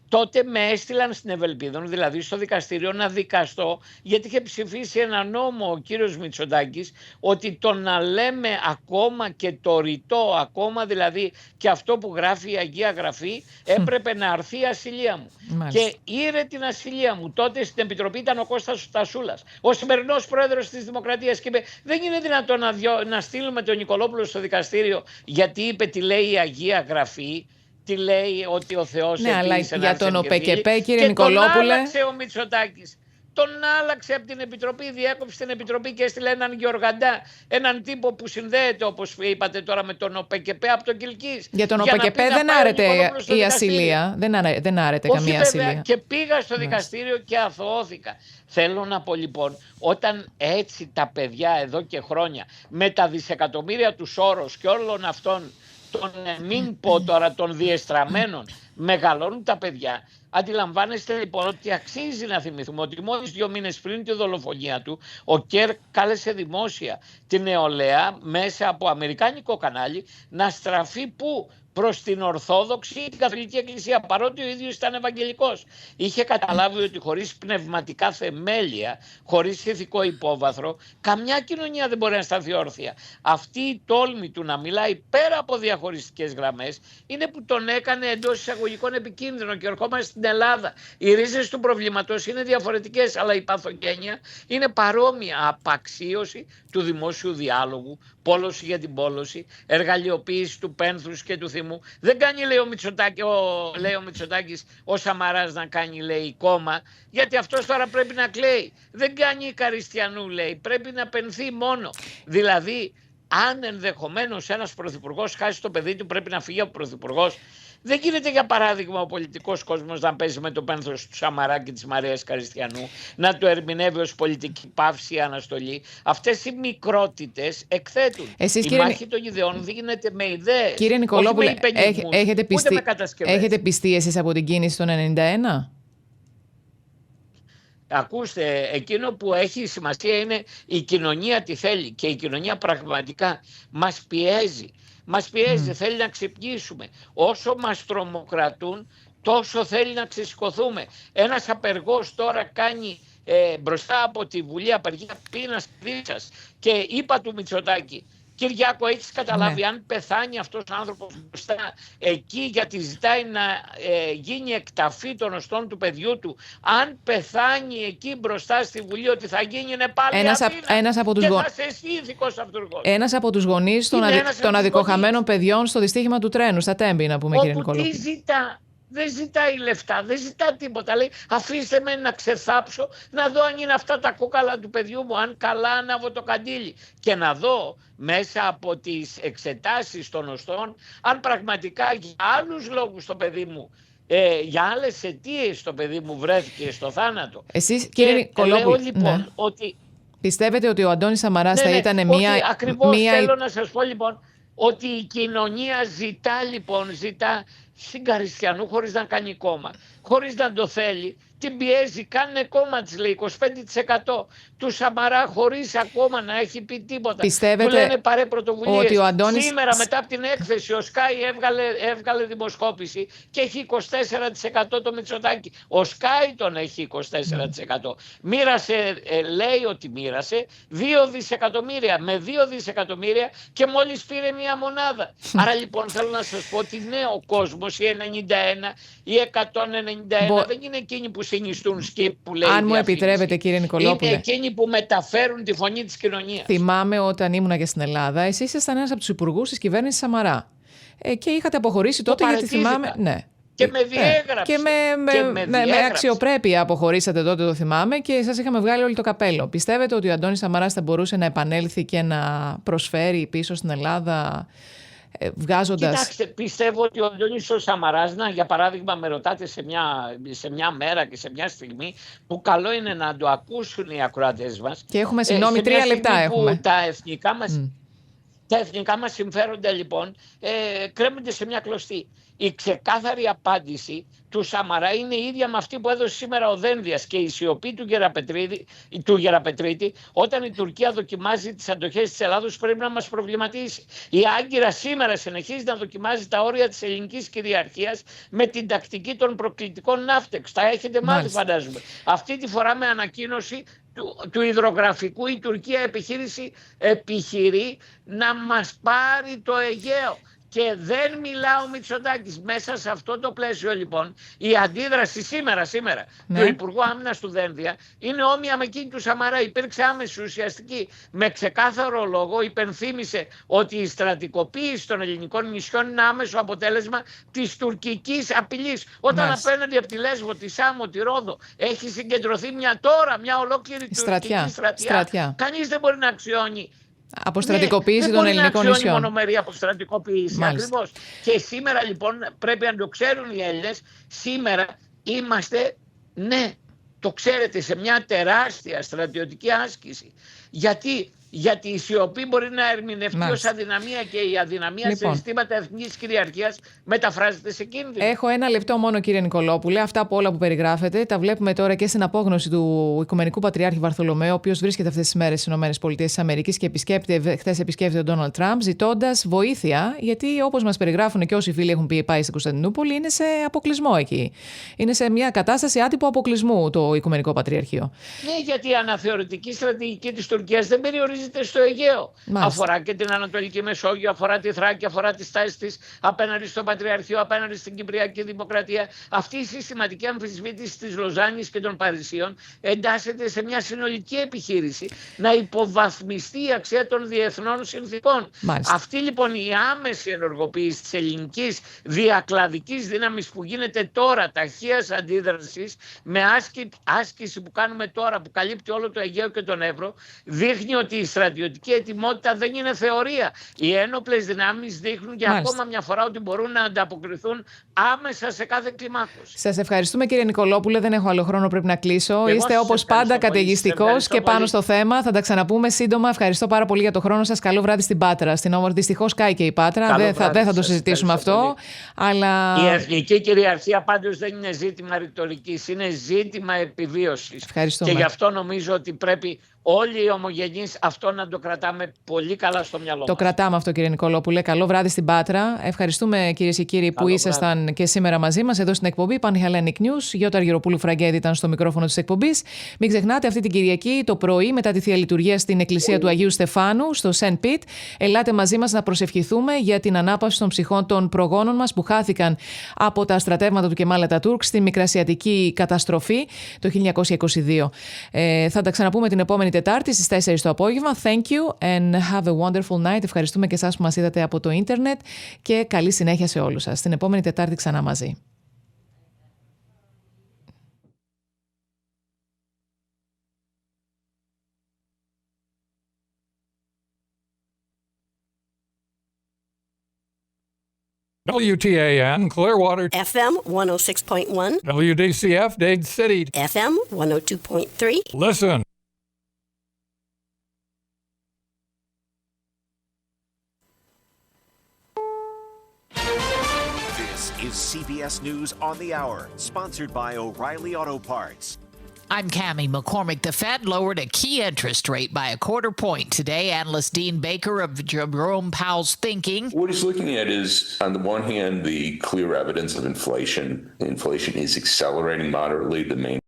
Τότε με έστειλαν στην Ευελπίδων, δηλαδή στο δικαστήριο, να δικαστώ, γιατί είχε ψηφίσει ένα νόμο ο κύριος Μητσοτάκης, ότι το να λέμε ακόμα και το ρητό, ακόμα δηλαδή και αυτό που γράφει η Αγία Γραφή, έπρεπε να αρθεί η ασυλία μου. Μάλιστα. Και ήρε την ασυλία μου. Τότε στην Επιτροπή ήταν ο Κώστας Τασούλας, ο σημερινός πρόεδρος της Δημοκρατίας, και είπε: δεν είναι δυνατόν να στείλουμε τον Νικολόπουλο στο δικαστήριο, γιατί είπε τι λέει η Αγία Γραφή. Τι λέει ότι ο Θεός ναι, αλλά για τον ΟΠΕΚΕΠΕ, κύριε και Νικολόπουλε. Τον άλλαξε ο Μητσοτάκης. Τον άλλαξε από την Επιτροπή, διέκοψε την Επιτροπή και έστειλε έναν Γεωργαντά, έναν τύπο που συνδέεται, όπως είπατε τώρα, με τον ΟΠΕΚΕΠΕ από τον Κιλκής. Για τον ΟΠΕΚΕΠΕ δεν άρεται η ασυλία. Δεν άρεται καμία ασυλία. Και πήγα στο δικαστήριο και αθωώθηκα. Θέλω να πω λοιπόν, όταν έτσι τα παιδιά εδώ και χρόνια με τα δισεκατομμύρια του Σόρος και όλων αυτών των μην πω τώρα των διεστραμμένων μεγαλώνουν τα παιδιά, αντιλαμβάνεστε λοιπόν ότι αξίζει να θυμηθούμε ότι μόλις 2 μήνες πριν τη δολοφονία του ο Κέρ κάλεσε δημόσια την νεολαία μέσα από αμερικάνικο κανάλι να στραφεί που? Προς την Ορθόδοξη ή την Καθολική Εκκλησία, παρότι ο ίδιος ήταν Ευαγγελικός. Είχε καταλάβει ότι χωρίς πνευματικά θεμέλια, χωρίς ηθικό υπόβαθρο, καμιά κοινωνία δεν μπορεί να σταθεί όρθια. Αυτή η τόλμη του να μιλάει πέρα από διαχωριστικές γραμμές είναι που τον έκανε εντός εισαγωγικών επικίνδυνο. Και ερχόμαστε στην Ελλάδα. Οι ρίζες του προβλήματος είναι διαφορετικές, αλλά η παθογένεια είναι παρόμοια. Απαξίωση του δημόσιου διάλογου, πόλωση για την πόλωση, εργαλειοποίηση του πένθους και του θυμού. Δεν κάνει, λέει ο Μητσοτάκης, ο Σαμαράς να κάνει, λέει, κόμμα, γιατί αυτός τώρα πρέπει να κλαίει. Δεν κάνει Καριστιανού, λέει, πρέπει να πενθεί μόνο. Δηλαδή, αν ενδεχομένως ένας πρωθυπουργός χάσει το παιδί του, πρέπει να φύγει από πρωθυπουργός. Δεν γίνεται, για παράδειγμα, ο πολιτικός κόσμος να παίζει με το πένθος του Σαμαρά και της Μαρίας Καριστιανού, να το ερμηνεύει ως πολιτική παύση ή αναστολή. Αυτές οι μικρότητες εκθέτουν. Η μάχη των ιδεών δίνεται με ιδέες. Κύριε Νικολόπουλε, έχετε πιστεί εσείς από την κίνηση των 91? Ακούστε, εκείνο που έχει σημασία είναι η κοινωνία τι θέλει, και η κοινωνία πραγματικά μας πιέζει. Μας πιέζει, θέλει να ξυπνήσουμε. Όσο μας τρομοκρατούν, τόσο θέλει να ξεσηκωθούμε. Ένας απεργός τώρα κάνει μπροστά από τη Βουλή απεργία πείνας κρίσας και είπα του Μητσοτάκη, Κυριάκο, έχεις καταλάβει, αν πεθάνει αυτός ο άνθρωπος μπροστά εκεί, γιατί ζητάει να γίνει εκταφή των οστών του παιδιού του, αν πεθάνει εκεί μπροστά στη Βουλή, ότι θα γίνει, είναι πάλι ένας από τους Ένας από τους γονείς των αδικοχαμένων παιδιών στο δυστύχημα του τρένου, στα Τέμπη, να πούμε, κύριε Νικολόπουλε. Δεν ζητάει λεφτά, δεν ζητά τίποτα. Λέει, αφήστε με να ξεθάψω, να δω αν είναι αυτά τα κόκαλα του παιδιού μου, αν καλά ανάβω το καντήλι. Και να δω μέσα από τις εξετάσεις των οστών, αν πραγματικά για άλλους λόγους το παιδί μου, για άλλες αιτίες το παιδί μου βρέθηκε στο θάνατο. Εσείς, κύριε Νικολόπουλε, λοιπόν, ότι πιστεύετε ότι ο Αντώνης Σαμαράς θα ήταν μία... Ακριβώς θέλω να σας πω λοιπόν, ότι η κοινωνία ζητά Συγκαριστιανού χωρίς να κάνει κόμμα, χωρίς να το θέλει. Την πιέζει, κάνε κόμμα της, λέει, 25%. Του Σαμαρά χωρίς ακόμα να έχει πει τίποτα. Πιστεύετε του λένε πάρε πρωτοβουλίες. Ότι ο Αντώνης... Σήμερα μετά από την έκθεση ο Σκάι έβγαλε δημοσκόπηση και έχει 24% το Μητσοτάκη. Ο Σκάι τον έχει 24%. Μοίρασε, λέει ότι μοίρασε 2 δισεκατομμύρια. Με 2 δισεκατομμύρια και μόλις πήρε μία μονάδα. Άρα λοιπόν θέλω να σας πω ότι ναι, ο κόσμος, οι 91, οι 191 δεν είναι εκείνοι που συνιστούν σκύπ που λέει. Αν μου επιτρέπετε, κύριε Νικολόπουλε. Είναι εκείνοι που μεταφέρουν τη φωνή της κοινωνίας. Θυμάμαι όταν ήμουνα και στην Ελλάδα, εσείς ήσασταν ένας από τους υπουργούς της κυβέρνησης Σαμαρά. Και είχατε αποχωρήσει τότε, γιατί θυμάμαι. Ναι. Και με διέγραψε. Και με αξιοπρέπεια αποχωρήσατε τότε, το θυμάμαι, και σας είχαμε βγάλει όλο το καπέλο. Πιστεύετε ότι ο Αντώνης Σαμαράς θα μπορούσε να επανέλθει και να προσφέρει πίσω στην Ελλάδα, βγάζοντας... Κοιτάξτε, πιστεύω ότι ο Αντώνης ο Σαμαράς, για παράδειγμα, με ρωτάτε σε μια μέρα και σε μια στιγμή που καλό είναι να το ακούσουν οι ακροατές μας. Και έχουμε, συγγνώμη, 3 λεπτά έχουμε. Που τα εθνικά μας συμφέροντα λοιπόν κρέμονται σε μια κλωστή. Η ξεκάθαρη απάντηση του Σαμαρά είναι η ίδια με αυτή που έδωσε σήμερα ο Δένδιας και η σιωπή του Γεραπετρίτη όταν η Τουρκία δοκιμάζει τις αντοχές της Ελλάδος πρέπει να μας προβληματίσει. Η Άγκυρα σήμερα συνεχίζει να δοκιμάζει τα όρια της ελληνικής κυριαρχίας με την τακτική των προκλητικών ναύτεξ. Τα έχετε μάθει, φαντάζομαι. Αυτή τη φορά με ανακοίνωση του υδρογραφικού η Τουρκία επιχειρεί να μας πάρει το Αιγαίο. Και δεν μιλάω ο Μητσοτάκης. Μέσα σε αυτό το πλαίσιο λοιπόν η αντίδραση σήμερα του Υπουργού Άμυνας του Δένδια είναι όμοια με εκείνη του Σαμαρά. Υπήρξε άμεση ουσιαστική. Με ξεκάθαρο λόγο υπενθύμησε ότι η στρατικοποίηση των ελληνικών νησιών είναι άμεσο αποτέλεσμα της τουρκικής απειλής. Όταν απέναντι από τη Λέσβο, τη Σάμο, τη Ρόδο έχει συγκεντρωθεί μια ολόκληρη τουρκική στρατιά. Κανείς δεν μπορεί να αξιώνει αποστρατικοποίηση των ελληνικών νησιών. Δεν μονομερή αποστρατικοποίηση. Ακριβώς. Και σήμερα λοιπόν πρέπει να το ξέρουν οι Έλληνες. Σήμερα είμαστε, το ξέρετε, σε μια τεράστια στρατιωτική άσκηση. Γιατί η σιωπή μπορεί να ερμηνευτεί ως αδυναμία και η αδυναμία σε ζητήματα εθνικής κυριαρχίας μεταφράζεται σε κίνδυνο. Έχω 1 λεπτό μόνο, κύριε Νικολόπουλε. Αυτά από όλα που περιγράφετε τα βλέπουμε τώρα και στην απόγνωση του Οικουμενικού Πατριάρχη Βαρθολομαίου, ο οποίος βρίσκεται αυτές τις μέρες στις ΗΠΑ και χθες επισκέπτεται τον Ντόναλντ Τραμπ, ζητώντας βοήθεια, γιατί όπως μας περιγράφουν και όσοι φίλοι έχουν πάει στην Κωνσταντινούπολη, είναι σε αποκλεισμό εκεί. Είναι σε μια κατάσταση άτυπου αποκλεισμού το Οικουμενικό Πατριαρχείο. Ναι, γιατί η αναθεωρητική στρατηγική της Τουρκίας δεν περιορίζεται στο Αιγαίο. Αφορά και την Ανατολική Μεσόγειο, αφορά τη Θράκη, αφορά τις τάσεις της απέναντι στο Πατριαρχείο, απέναντι στην Κυπριακή Δημοκρατία. Αυτή η συστηματική αμφισβήτηση της Λοζάνης και των Παρισίων εντάσσεται σε μια συνολική επιχείρηση να υποβαθμιστεί η αξία των διεθνών συνθήκων. Αυτή λοιπόν η άμεση ενεργοποίηση της ελληνικής διακλαδικής δύναμης που γίνεται τώρα, ταχείας αντίδρασης, με άσκηση που κάνουμε τώρα, που καλύπτει όλο το Αιγαίο και τον Εύρο, δείχνει ότι η στρατιωτική ετοιμότητα δεν είναι θεωρία. Οι ένοπλες δυνάμεις δείχνουν για ακόμα μια φορά ότι μπορούν να ανταποκριθούν άμεσα σε κάθε κλιμάκωση. Σας ευχαριστούμε, κύριε Νικολόπουλε. Δεν έχω άλλο χρόνο, πρέπει να κλείσω. Είστε όπως πάντα καταιγιστικός και πάνω στο θέμα. Θα τα ξαναπούμε σύντομα. Ευχαριστώ πάρα πολύ για το χρόνο σας. Καλό βράδυ στην Πάτρα. Στην όμορφη, δυστυχώς κάει και η Πάτρα. Δεν θα το συζητήσουμε αυτό. Αλλά... Η εθνική κυριαρχία πάντως δεν είναι ζήτημα ρητορικής, είναι ζήτημα επιβίωσης. Ευχαριστούμε. Και γι' αυτό νομίζω ότι πρέπει όλοι οι ομογενείς αυτό να το κρατάμε πολύ καλά στο μυαλό μας. Το κρατάμε αυτό, κύριε Νικολόπουλε. Καλό βράδυ στην Πάτρα. Ευχαριστούμε, κυρίες και κύριοι, που ήσασταν και σήμερα μαζί μας εδώ στην εκπομπή Panhellenic News. Γιώτα Αργυροπούλου Φραγκέδη ήταν στο μικρόφωνο της εκπομπής. Μην ξεχνάτε, αυτή την Κυριακή το πρωί, μετά τη Θεία Λειτουργία στην Εκκλησία του Αγίου Στεφάνου, στο Σεντ Πιτ, ελάτε μαζί μας να προσευχηθούμε για την ανάπαυση των ψυχών των προγόνων μας που χάθηκαν από τα στρατεύματα του Κεμάλ Ατατούρκ στη Μικρασιατική καταστροφή το 1922. Θα τα ξαναπούμε την επόμενη Τετάρτη στις 4 το απόγευμα. Thank you and have a wonderful night. Ευχαριστούμε και εσάς που μας είδατε από το ίντερνετ και καλή συνέχεια σε όλους σας. Την επόμενη Τετάρτη ξανά μαζί. WTAN Clearwater, FM 106.1, WDCF Dade City, FM 102.3. listen. This is CBS News on the Hour, sponsored by O'Reilly Auto Parts. I'm Cammie McCormick. The Fed lowered a key interest rate by 1/4 point today. Analyst Dean Baker of Jerome Powell's thinking. What he's looking at is, on the one hand, the clear evidence of inflation. Inflation is accelerating moderately. The main